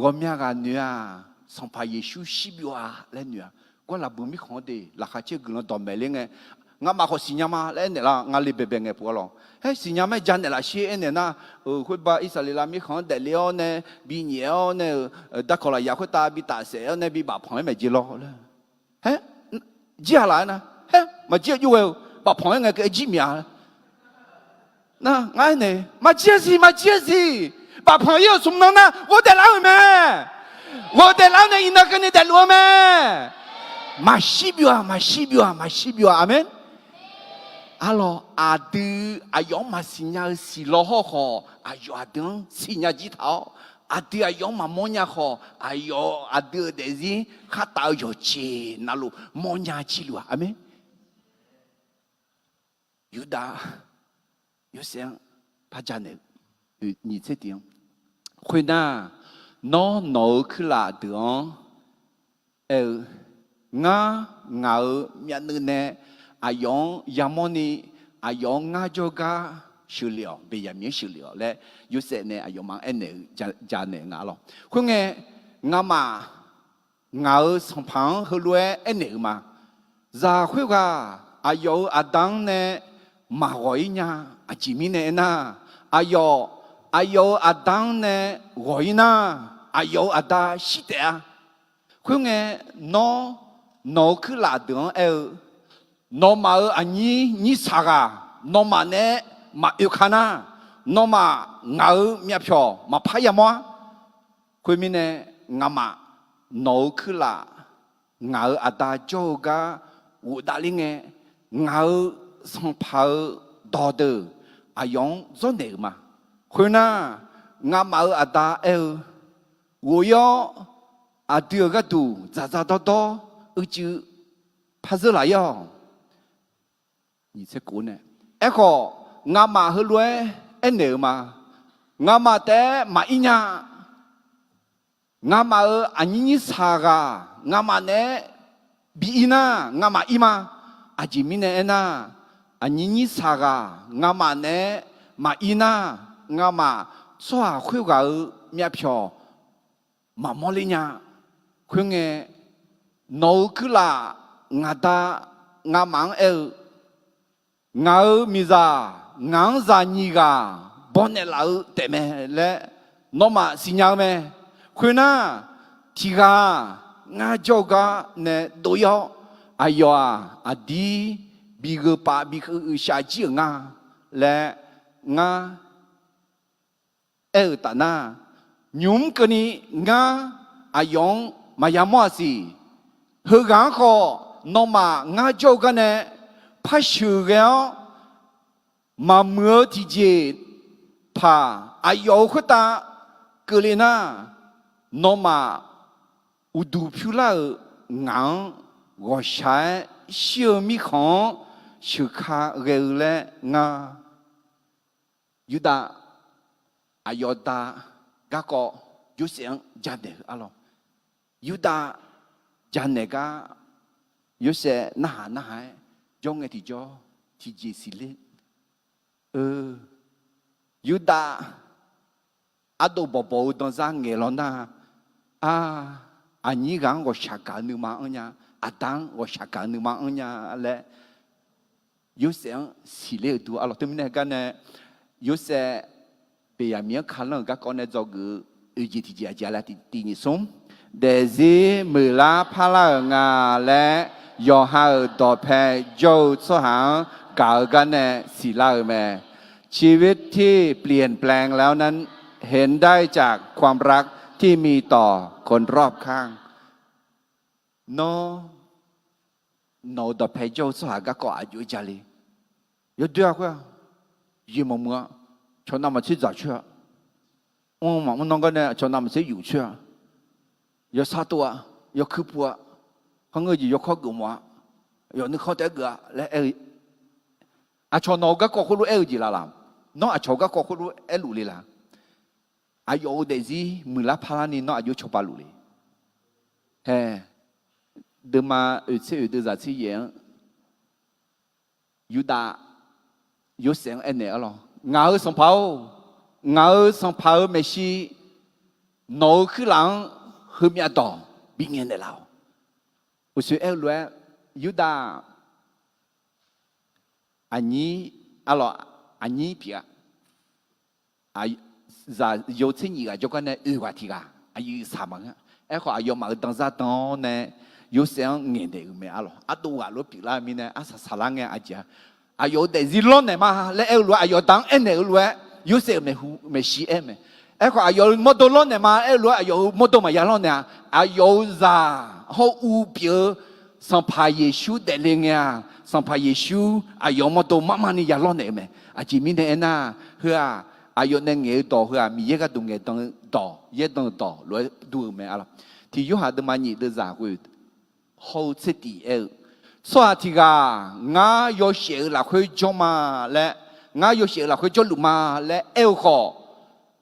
[SPEAKER 4] 我们个女啊上怕耶稣西边啊来女啊我那不米看的那下这个人倒霉了哎งามาขอสิญญามาเล่นเนี่ยละงาลีเบเบงเงปัวลองเฮ้สิญญาไม่จันเนี่ยละเชี่ยเนี่ยนะคุณบ้าอิสราเอลมีของเดลีโอเนี่ยบีเนียเนี่ยดักคนละอยากคุณตาบีตาเสียเนี่ยบีบาพงไม่จีรอเลยเฮ้จีอะไรนะเฮ้มาจีอยู่เอวบาพงยังไงก็จีเมียนะไงเนี่ยมาจีสิบาพงยังสมน้ำนะ我得老咩我得老呢อินนักเนี่ย得老咩มาชิบิวอาเมนalors à deux ayons ma signal si l'oho ayons à deux signal jitao à deux ayons ma monia ho ayons à deux desi kata yo chi nalu monia chilua amen yuda yusen pajane ni ce diang hui na no kla de ngā mia nư nè ayong yamoni ayong ngā joga shulio be yamien shulio le yuse ne ayong mang ene ja ne ngā lo khu nge ngā ma ngā songpang hulue ene ma za khu ga ayo adang ne ma goi nya ajimi ne na ayo adang ne goi na ayo ada shite a khu nge no cứ là đường no mà anh nhí saga no mà nè mà yêu khana no mà ngỡ miệp phò mà phải ya mua cuối mình nè ngắm mà no cứ là ngỡ ở đây cho ga u đa linh nghe ngỡ xong phao đỏ đờ ayong zo nè mà cuối na ngắm mà ở đây u yo à đưa cái tu za đó chứ phá rỡ lại yo你这股呢哎个俺妈和罗哎呢嘛俺妈的嘛一样俺妈安尼啥个俺妈呢比那俺妈一嘛阿吉米呢那安尼啥个俺妈呢嘛一那俺妈做会个面票嘛莫哩呀会个no cứ là ngà ta ngà mang ngà mi ra ngà ra ni ga bon ne la te me le no ma sinya me khuyên na thì ga ngà cho ga ne do yo ayo a di bi ge pa bi ge sha ji ngà le ngà ta na nhum ke ni ngà ayong ma ya mo si hư gắng khó nó mà ngã châu cái này phải sửa cái mà mưa thì gì pa ai yêu cái ta cái này na nó mà u du phiêu la ngang gọi sai siêu mi khong siêu khá ghê lệ ngã yêu ta ai yêu ta các có yêu tiếng gia đình alo yêu ta cha này cả yếu sẽ na hai trong ngày thì cho thì gì xí lên yếu ta à đồ bảo đồng ra nghe lo na anh nhỉ gang có sạc cả nước mà anh nhá tăng có sạc cả nước mà anh nhá lẽ yếu sẽ xí lên tu à lo tụi mình cái này yếu sẽ bây giờ miếng khăn là các con này cho cái gì thì chỉ là thì nhị sống để gì mười lá pha la ngà lẽยอหาต่อแพ้โยสหางกล่าวกันเนี่ยสีเล่าแม่ชีวิตที่เปลี่ยนแปลงแล้วนั้นเห็นได้จากความรักที่มีต่อคนรอบข้างโนต่อแพ้โยสหางก็อายุจะลี有对啊会啊一模模从那么去找去啊我那个呢从那么去有去啊有啥多啊有科普啊เขาเงยอยู่ยกข้อกุมวะ有那靠这个来啊，朝哪个国户路去了啦？那啊，朝个国户路路里啦。啊，有的是木拉帕拉尼那有朝巴路里。嘿，德玛有在这样，有大有想呢咯。我上跑没事，脑壳人后面多，别人的老。我说来有大。Ani alors ani pia ai za yo tsini ga jo kan e wa ti ga ai sa ma e kho ayo ma dans za ton ne yo sen ngin de me alors atu ga lo pi la mi ne asa sala nge aja ayo de zilon ne ma le e lo ayo dang en ne lo yo se me hu me shi e me e kho ayo moto lo ne ma e lo ayo moto ma ya lo ne ayo za ho u pio sans pas Yeshua de l'ingéa sans pas Yeshua ayo moto mama ni ya lo ne me a ji mi ne na hua ayo ne nge to hua mi ye ga du nge tong to ye tong to lo du me ala thì yo ha de ma ni de za hu ho che ti e so ti ga nga yo she la khoi jo ma le nga yo she la khoi jo lu ma le e kho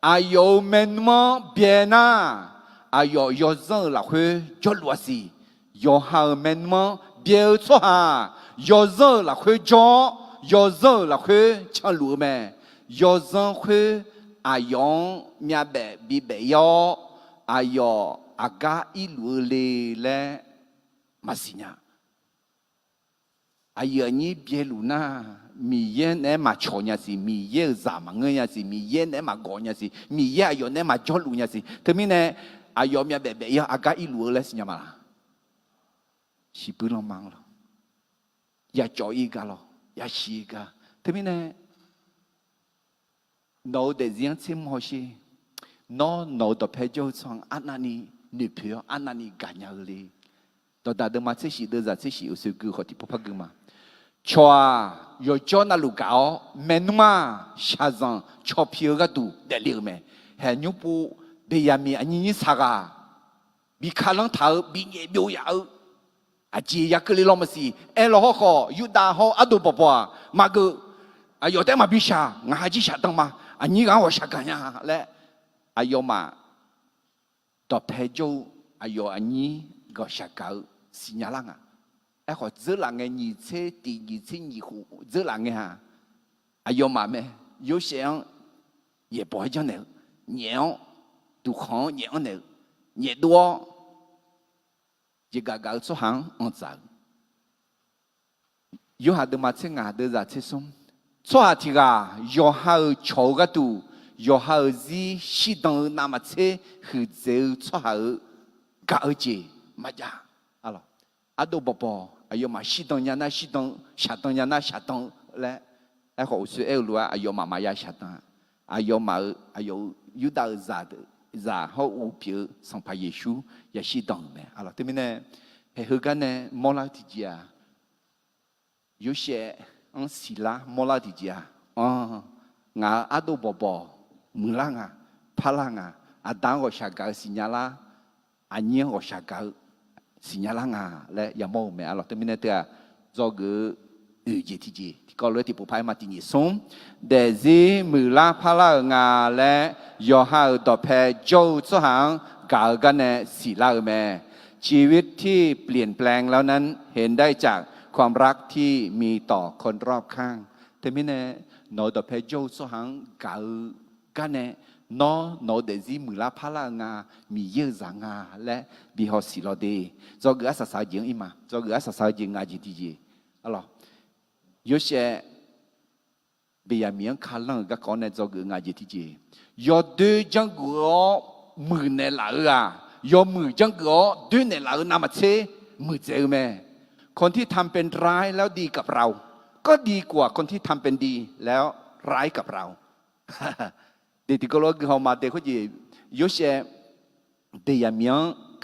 [SPEAKER 4] ayo men mo bien na ayo yo zeng la khoi jo lu si yo ha men mo bien so ha yo zeng la khoi jo yo zeng la khoi chan lu me yo zeng khoi ayon mya be bi be yo ayo aga ilu le masinya ayo ni bie lu na mi ye ne ma cho nya si mi ye za ma nge nya si mi ye ne ma go nya si mi ye ayo ne ma jo lu nya si te mi ne ayo mya be yo aga ilu le sinya ma la si pu lo mang lo ya cho i ga lo ya shi ga te mi ne no de ziang chim ho shi no to pe jo chang anani ni pyo anani ganya li to da de ma che shi de za che shi usu gu ho ti po pa gu ma choa yo cho na lu gao men ma sha zang cho pyo ga du de li me he nyu pu be ya mi ani ni sa ga bi kha lang tha bi nge byo ya a ji ya ke li lo ma si e lo ho kho yu da ho adu po po ma gu a yo te ma bi sha nga ha ji sha tang ma ani ga wo sha ga nya le ayo ma to pe jo ayo ani go sha ka si nya lang a kho zhe lang nge ni che ti ni che ni hu zhe lang nge ha ayo ma me yo xiang ye bo jo ne niao du khong niao ne nie duo ji ga ga so hang on za yo ha de ma che nga de za che sum so ha ti ga yo ha chou ga du yo ha zi shi dong na ma che hu ze so ha ga ji ma ja alo ado bo bo ayo ma shi dong ya na shi dong sha dong ya na sha dong le ai ho su e lu ayo ma ma ya sha dong ayo ma ayo yu da za de za ho u pi sang pa Yeshu ya shi dong me alo te mi ne he hu ga ne mo la ti jia yo she on si la mo la ti jia nga ado bo bo mu la nga pa la nga a dang go sha ga si nya la a nye go sha ga si nya la nga le ya mo me alo te mi ne te zo ge ji ti ji ti ko le ti pu pai ma ti ni song de zi mu la pa la nga le yo ha do pe jo zo hang ga ga ne si la me ชีวิตที่เปลี่ยนแปลงแล้วนั้นเห็นได้จากความรักที่มีต่อคนรอบข้างแต่ไม่แน่โนดเพโจสหังกากันแน่โนเดซิมือลาพาลางามีเยอะจางาและบิฮอสิโลเดจอกอาศัยยิงอีมาจอกอาศัยยิงอาจิติจีอะไร有些别人面看人个讲呢，做个阿姐体姐，要对整个มือในหลังอ่ะยอมมือจังก็ด้วยในหลังนำมาเชมือเจอแม่คนที่ทำเป็นร้ายแล้วดีกับเราก็ดีกว่าคนที่ทำเป็นดีแล้วร้ายกับเราเด็กที่ก็รู้เขามาเด็กเขาจี有些别人面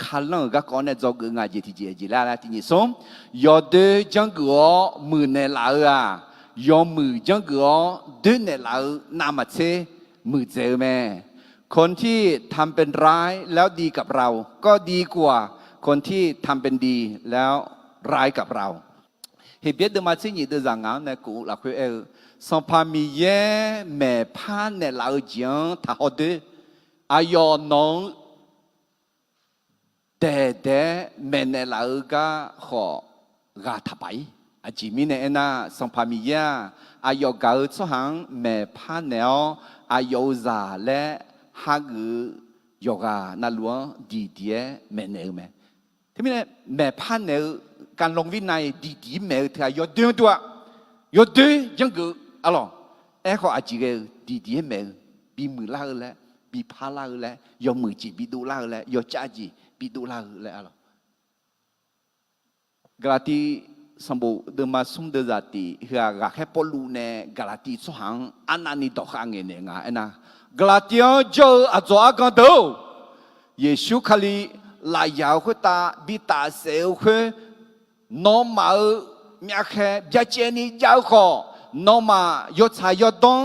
[SPEAKER 4] 看人个讲呢，做个阿姐体姐จี啦ที่นี่ส่ง要对整个มือในหลังอ่ะยอมมือจังก็ด้วยในหลังนำมาเชมือเจอแม่คนที่ทำเป็นร้ายแล้วดีกับเราก็ดีกว่าคนที่ทำเป็นดีแล้วร้ายกับเรา He biết được mà chỉ nhị được rằng áo này cũng là khuyên eo. Xong phá mi ye mẹ phá nè lão giang thả họ đế. Ayo nông đẻ mẹ nè lão gà họ gà thả bấy. Chỉ mi nè na xong phá mi ye ayo gạo cho hàng mẹ phá nèo ayo già lẽ hạ ngữ yoga na lúa đi đĩa mẹ nèo mẹ. Thế mi nè mẹ phá nèoการลงวินัยดีๆแม่เธอยอดเดือนตัวยอดเดือนยังกูอะไรเขาอาจจะดีๆแม่บีมือล่าแล้วบีพาล่าแล้วยอมือจีบีดูล่าแล้วยอจ้าจีบีดูล่าแล้วอะไรกาลาตีสมบูรณ์เดิมมาสมเด็จจัตติเฮียกาแค่ปลูเนกาลาตีสุหังอันนั้นนี่ต่อข้างเงี้ยงานะกาลาตีเจออาจารย์กันดูเยซูคลีลายาวขึ้นตาบีตาเซลขึ้นน้องมาเมียแค่จะเจนี่ยาวขอน้องมายศชายศต้อง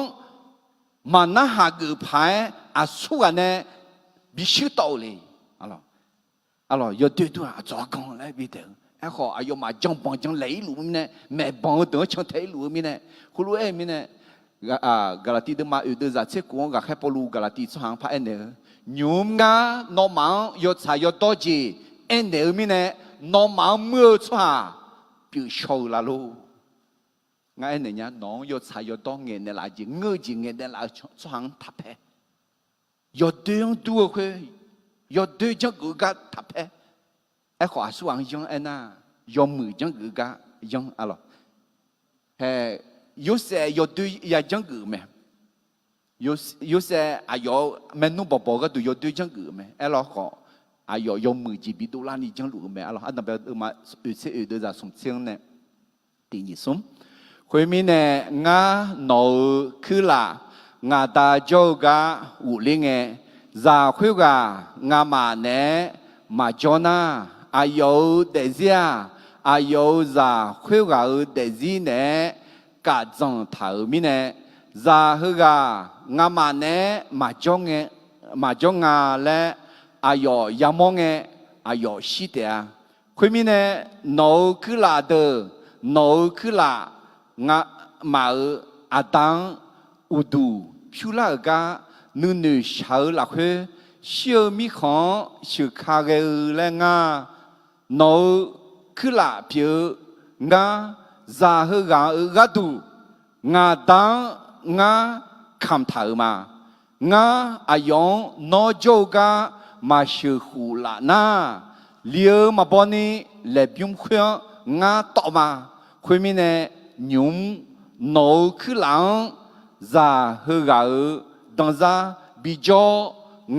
[SPEAKER 4] มาหน้าหากือพายอาสู้กันเนี่ยบิชิโตเลยอะไรยศด้วยตัวจอกันเลยบิดเอ้ขออายุมาจังปองจังไหลหลุมเนี่ยแม่ปองตัวจังเทหลุมเนี่ยคุณรู้มิเนี่ยกาลาตีเดิมมาอยู่เดิมจากเช็คกูกับแค่ปลูกาลาตีสหางพระเอ็นเนอร์ยุ่งงาน้องมายศชายศต่อจีเอ็นเนอร์มิเนี่ยน้องมาเมื่อชัวปีโชว์ละลูงั้นเนี่ยน้องยศชายยศต้องเงินเนี่ยละจีเงยจีเงินเนี่ยละช่างทับเพยศเดือนตัวเคยยศเดือนจังกูก็ทับเพไอ้ขวาส่วนยังไอ้น่ะยอมมือจังกูก็ยังอะไรเฮ้ยศยศเดือนยังจังกูไหมยศอายุแม่นุ่มบอกก็ดูยศเดือนจังกูไหมไอ้เราขออายุยอมมือจีบิดูลานี่จังหลุดไหมอะไรอันนั้นเป็นมาอุตส่าห์เดินจากสมเชียงเนี่ยตีนิสมคุยมีเนี่ยงาหนูคือละงาตาโจกะอุลิงเงจาคุยกะงามาเนี่ยมาจอนาอายุเดซี่อายุจาคุยกะเดซี่เนี่ยกะจังถ่ายมีเนี่ยจาคือกะงามาเนี่ยมาจงเงมาจงงาและอายุยามงเงอายุสิเดียคุยมีเนี่ยหนูคือละเดอหนูคือละงามาอาตังอุดูพิลากานุนชาวลักเฮเชื่อมีของชื่อคาเกลงาโนคือละเพียงาซาเฮกากาดูงาตังงาคำถามมางาอายองโนโจกามาชื่อหูละนาเลี้ยวมาบอนี่เล็บยุ่งเขียงาต่อมาคุยมีเนี่ยยุ่งโนคือหลังซาเฮกาดังซาบิจ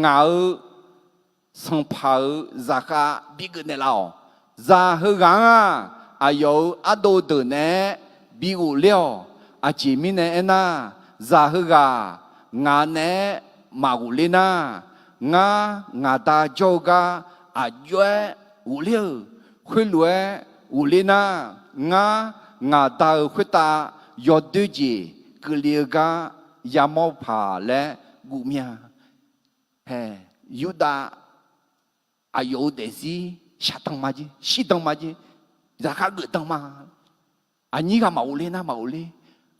[SPEAKER 4] งาสังพาซากาบิกเนลาวซาเฮกาอายุอโดเดเนบิกุเลียวอาจิมิเนเอนาซาเฮกางาเนมากุเลนางาตาโจกาอายุอุเลียวคุยลัวอุเลนางาตาคุตายอดดูจีกเลียกายามอผาและกุมียเฮยูดาอายุเดซีชาตังมาจีชีตังมาจีราคาเกิดตังมาอันนี้ก็มาอุเลนะมาอุเล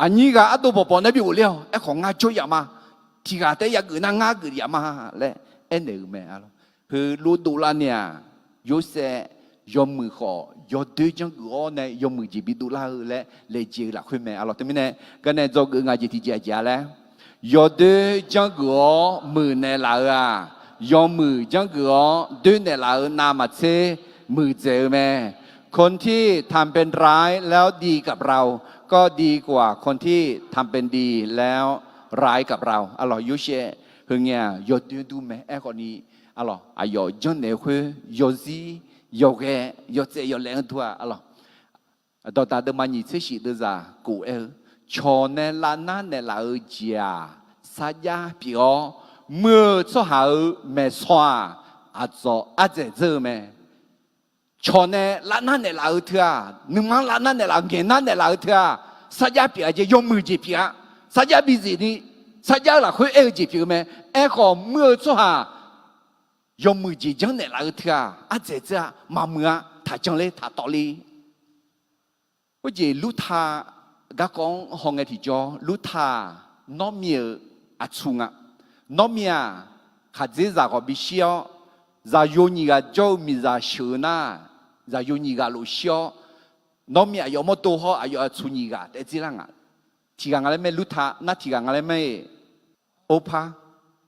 [SPEAKER 4] อันนี้ก็อัตโตปปอนบิอุเลไอ้ของงาช่วยยามาที่กาแต่ยาเกิดนางาเกิดยามาและเอ็นเดอร์แม่อะไรคือรู้ดูละเนี่ยยูเซยอมมือขอยอดด้วยจังกูเนี่ยยอมมือจีบิดูลาและเลจีหลักคุยแม่อะไรที่ไม่เนี่ยก็เนี่ยจงงานจีที่เจ้าแล้วยอดด้วยจังกูมือเนี่ยลายอมมือจังกูด้วยเนี่ยลานามาเซมือเจอแม่คนที่ทำเป็นร้ายแล้วดีกับเราก็ดีกว่าคนที่ทำเป็นดีแล้วร้ายกับเราอร่อยยุเชเฮียยอดด้วยดูแม่ไอ้คนนี้อร่อยอายอจังเนี่ยคือยอซียกแกยกเจยกแรงทั่วอะไรตอนตาเดิมมันยิ่งสิ่งเดียวจะกูชอนเนลานาเนลาเจียสัญญาเปียวเมื่อชั่วหาเมื่อสวาอาจจะเจอแม่ชอนเนลานาเนลาเถื่อหนึ่งมันลานาเนลาเงินนาเนลาเถื่อสัญญาเปียจะยกมือจีเปียสัญญาบิสินี่สัญญาละคุยจีเปียแม่ก็เมื่อชั่วหายอมมือจีจังเนี่ยลาเถื่ออาเจมาเมื่อถ้าจังเลยถ้าต่อเลย或者路他噶讲行嘅题咗，路他农民啊穷啊，农民啊，还这咋个必须要，咋有你个做咪咋少呐，咋有你个路少，农民啊要么多好，啊要穷你个，但这样啊，提个俺哋咩路他，那提个俺哋咩欧帕，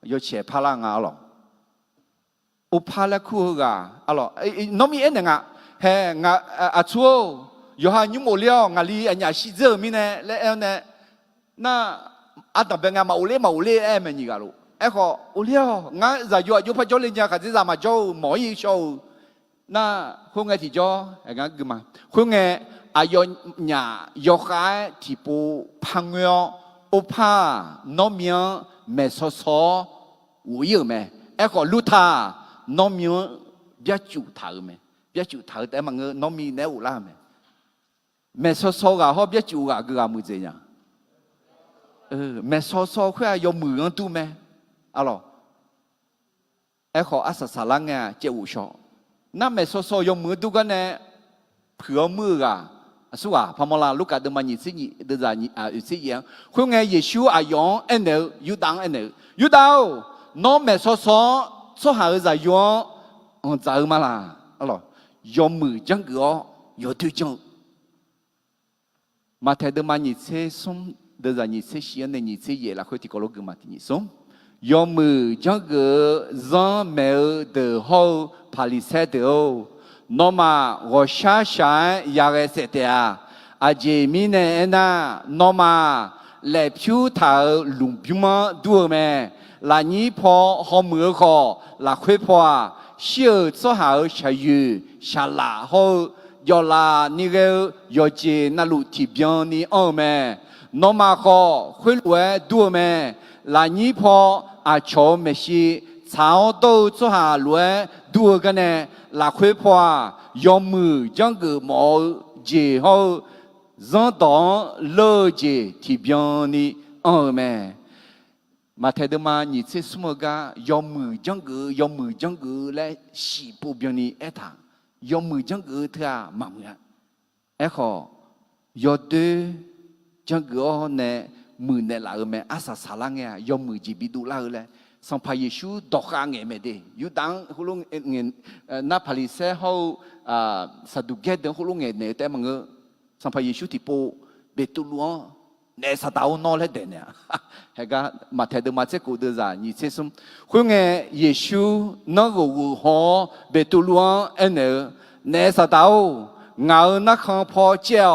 [SPEAKER 4] 要切帕啦啊咯，欧帕咧酷个啊咯，农民一定啊，嘿啊错。有哈你冇了，我哩人家西泽咪呢？来呢？那阿当边个冇咧哎么你个咯？哎个有了，我在有拍照人家开始在嘛做毛衣show，那后个提咗，哎个个嘛，后个啊有伢有开提布朋友，我怕农民没说错，我有没？哎个路他农民别住头没？别住头，但嘛个农民呢有啦没？没说错个，好别住个，个么子呀？没说错，佢有มือตัว咩？啊咯，ไอ้ขออาศัยสารังไงเจ้าชอนั่นไม่说错有มือตัวกันเนี่ยเผื่อมือกะสู้อ่ะพอมาลาลูกกันเดินมาหยิบสิหยิบเดินหยิบอยู่สิยังคุณไงเยซูอายองเอ็นเนอยูดังเอ็นเนอยูดาวน้องไม่说错错หาจะยองจะมาละอะ咯有มือจังก็有对象มาแทนเดินมาหยิบเส้นส้มเดินหยิบเส้นเชียนในหยิบเส้นเย่ละคุยที่กอลูกมาที่หยิบส้ม有มือจังก็让没有的好พาลิเซเดโอนอมา我下山也个说的啊，阿姐明年那นอมา来票头龙兵嘛多咩？那你跑好มือขอ那会跑小做好下雨下拉好要拉那个要接那路提边你哦咩？นอมาขอ会来多咩？那你跑啊桥没事，草都做下来多个呢，那会跑。要มือจังก็หมอเจเขา让当乐เจที่边นี่แม่มาเทเดมานี่เสสมกายอมือจังก็ยอมือจังก็และสีปู边นี่เอทายอมือจังก็เถอะมามือเอขอยอเดจังก็เนี่ยมือเนี่ยละแม่อาสาสาลังเนี่ยยอมือจีบิดูละเลยสัมภาเยซูดอกางเงไม่ได้อยู่ดังคุณลุงเงินนับผลิตเสเขาสะดุกเกดคุณลุงเงินเนี่ยแต่มันก็สัมภาเยซูที่โปเบตุลัวเนี่ยสตาวนอเลยเด่นเนี่ยเฮก็มาเทเดมาเจกูเดจานี่เช่นคุณเงินเยซูนักกูฮอเบตุลัวเนี่ยสตาวเงานักขังพอเจ้า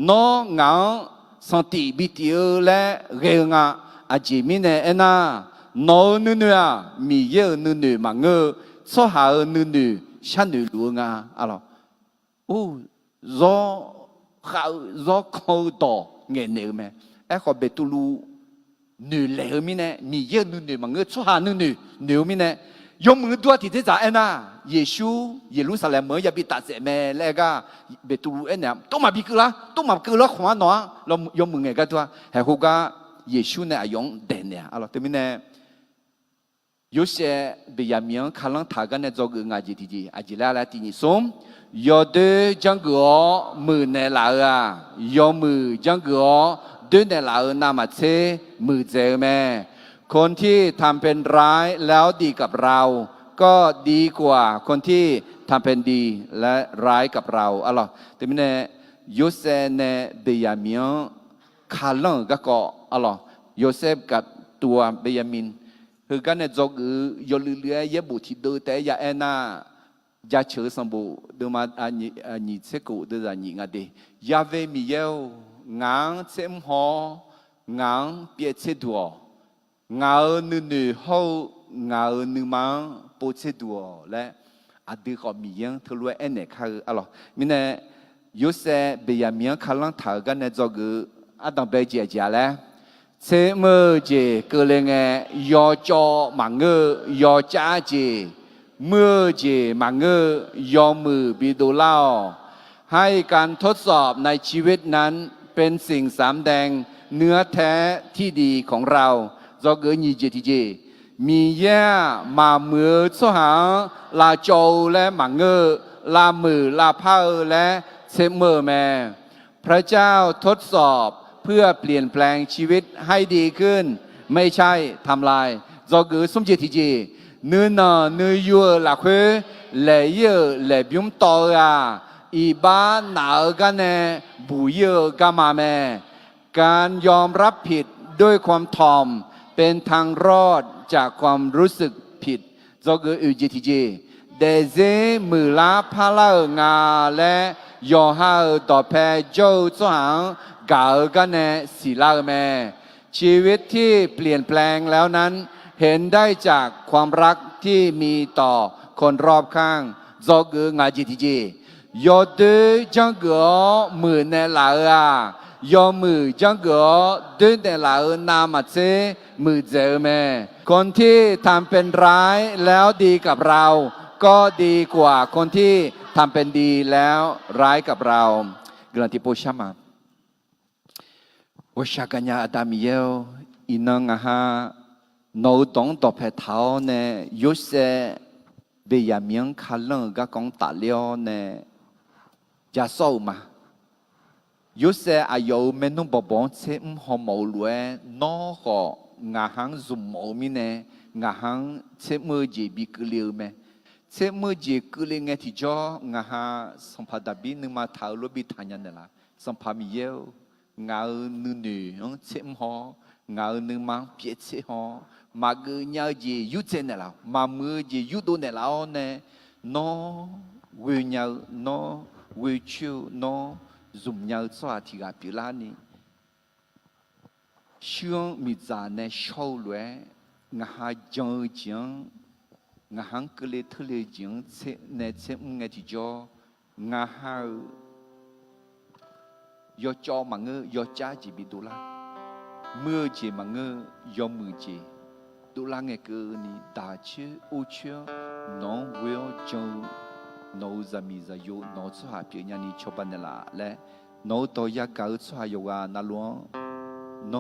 [SPEAKER 4] น้องเงาสันติบิดเอและเรื่องอาจิมิเนี่ยนะน้องนู่นมีเยอะนู่นมังเงอสหานู่นฉันดูรู้งาอะไรโอ้รอเขารอเขาต่อเงี้ยเนี่ยไหมไอ้ขอเบตุลูนู่นเลยมีเนี่ยมีเยอะนู่นมังเงอสหานู่นเนี่ยมีเนี่ยยมมือตัวที่จะจ่ายนะเยซูเยรูซาเล็มเมื่อจะไปตัดเสมแล้วก็เบตุลูเนี่ยต้องมาบิกละต้องมาบิกละขวานหนอเรายมมือไงกันตัวให้เขาก็เยซูเนี่ยยองเด่นเนี่ยอะไรแต่มีเนี่ย有些被人民可能他个呢做个阿姐弟弟，阿姐来来第二送，有的讲个มือในลา有มือ讲个对ในลานามาเชมือเจอแม่คนที่ทำเป็นร้ายแล้วดีกับเราก็ดีกว่าคนที่ทำเป็นดีและร้ายกับเราอะไรแต่ไม่แน่โยเซเนเบียมินคาลังก็อะไรโยเซฟกับตัวเบียมินคือกันเนี่ยจอกยอลือเลี้ยบุตรที่เดือแต่ยาเอ็น่ายาเชื่อสมบูเดิมมาอันนี้เสกุเดือดนี้งาดียาเวมีเยวงางเซมหองางเปียเชดัวงาหนึ่งเขางาหนึ่งมังโปเชดัวและอดีตก็มียังทะลุเอ็นเนี่ยคืออะไรมิเนี่ยยูเซเบียมียขันหลังถ่ายกันเนี่ยจอกอันต้องไปเจียเจียแล้วเสมอเจก็เลยไงยอจอมังเงยอจ้าเจเมื่อเจมังเงยอมือบิดูเล่าให้การทดสอบในชีวิตนั้นเป็นสิ่งสำแดงเนื้อแท้ที่ดีของเราจอเกยี่เจทีเจมีแย่มาเมื่อสหาลาโจและมังเงลามือลาเผาและเสมอแม่ พระเจ้าทดสอบเพื่อเปลี่ยนแปลงชีวิตให้ดีขึ้น ไม่ใช่ทำลายจอกือสมเจติจีเนื้อหนาเนื้อยัวหลักเพื่อเหล่เยอะเหล่บิมต่อราอีบ้านหนาวกันแน่บุยเยอะกันมาแม่การยอมรับผิดด้วยความถ่อมเป็นทางรอดจากความรู้สึกผิดจอกืออุจิติจีเดเซมือลาพาลางาและยอฮาต่อแพโจจวงกากันแน่ศิลาแม่ชีวิตที่เปลี่ยนแปลงแล้วนั้นเห็นได้จากความรักที่มีต่อคนรอบข้างจอกืองาจิติจียอดจังกือมือในลายอมือจังกือดื้อในลานามาเซมือเจอแม่คนที่ทำเป็นร้ายแล้วดีกับเราก็ดีกว่าคนที่ทำเป็นดีแล้วร้ายกับเรากลันติโปชามาวชกัญญาอดามิเยลอินังอาหาโนตงตอเพเท้าเนยุเซเบียเมียงคาลังก็กงตาเลียวเนจะโซมายุเซอายุเมนุบบบเซมหอมอลเวนอก็งาหังซุมอมิเนงาหังเซมือจีบิกเลียวเมเซมือจีกเลียงที่จ่องาหาสัมผัสดับบินนึงมาท้าลบิทานันเนล่ะสัมผัสมีเยวงาหนึ่งเซมหองาหนึ่งมังเปียเซหอมาเกยาจียุเซเนล่ะมามือจียุโดเนล่ะเนโนวิญญาโนวิชิวโนซุมยาสวาธิกาปิลานีช่วงมิจาเนชาวลวยงาหาจังจังงาหังกเลทเลจังเซเนเซมเงติจองาหายอจอมังเงยอจ้าจีบิดุลาเมื่อเจมังเงยอมือเจดุลาเงเกนีดาเชอุเชน้องเวลจังโนซามิซาโยโนสหาเปียญานิชบันเนลาและโนโตยากาสหายกานาลวงโน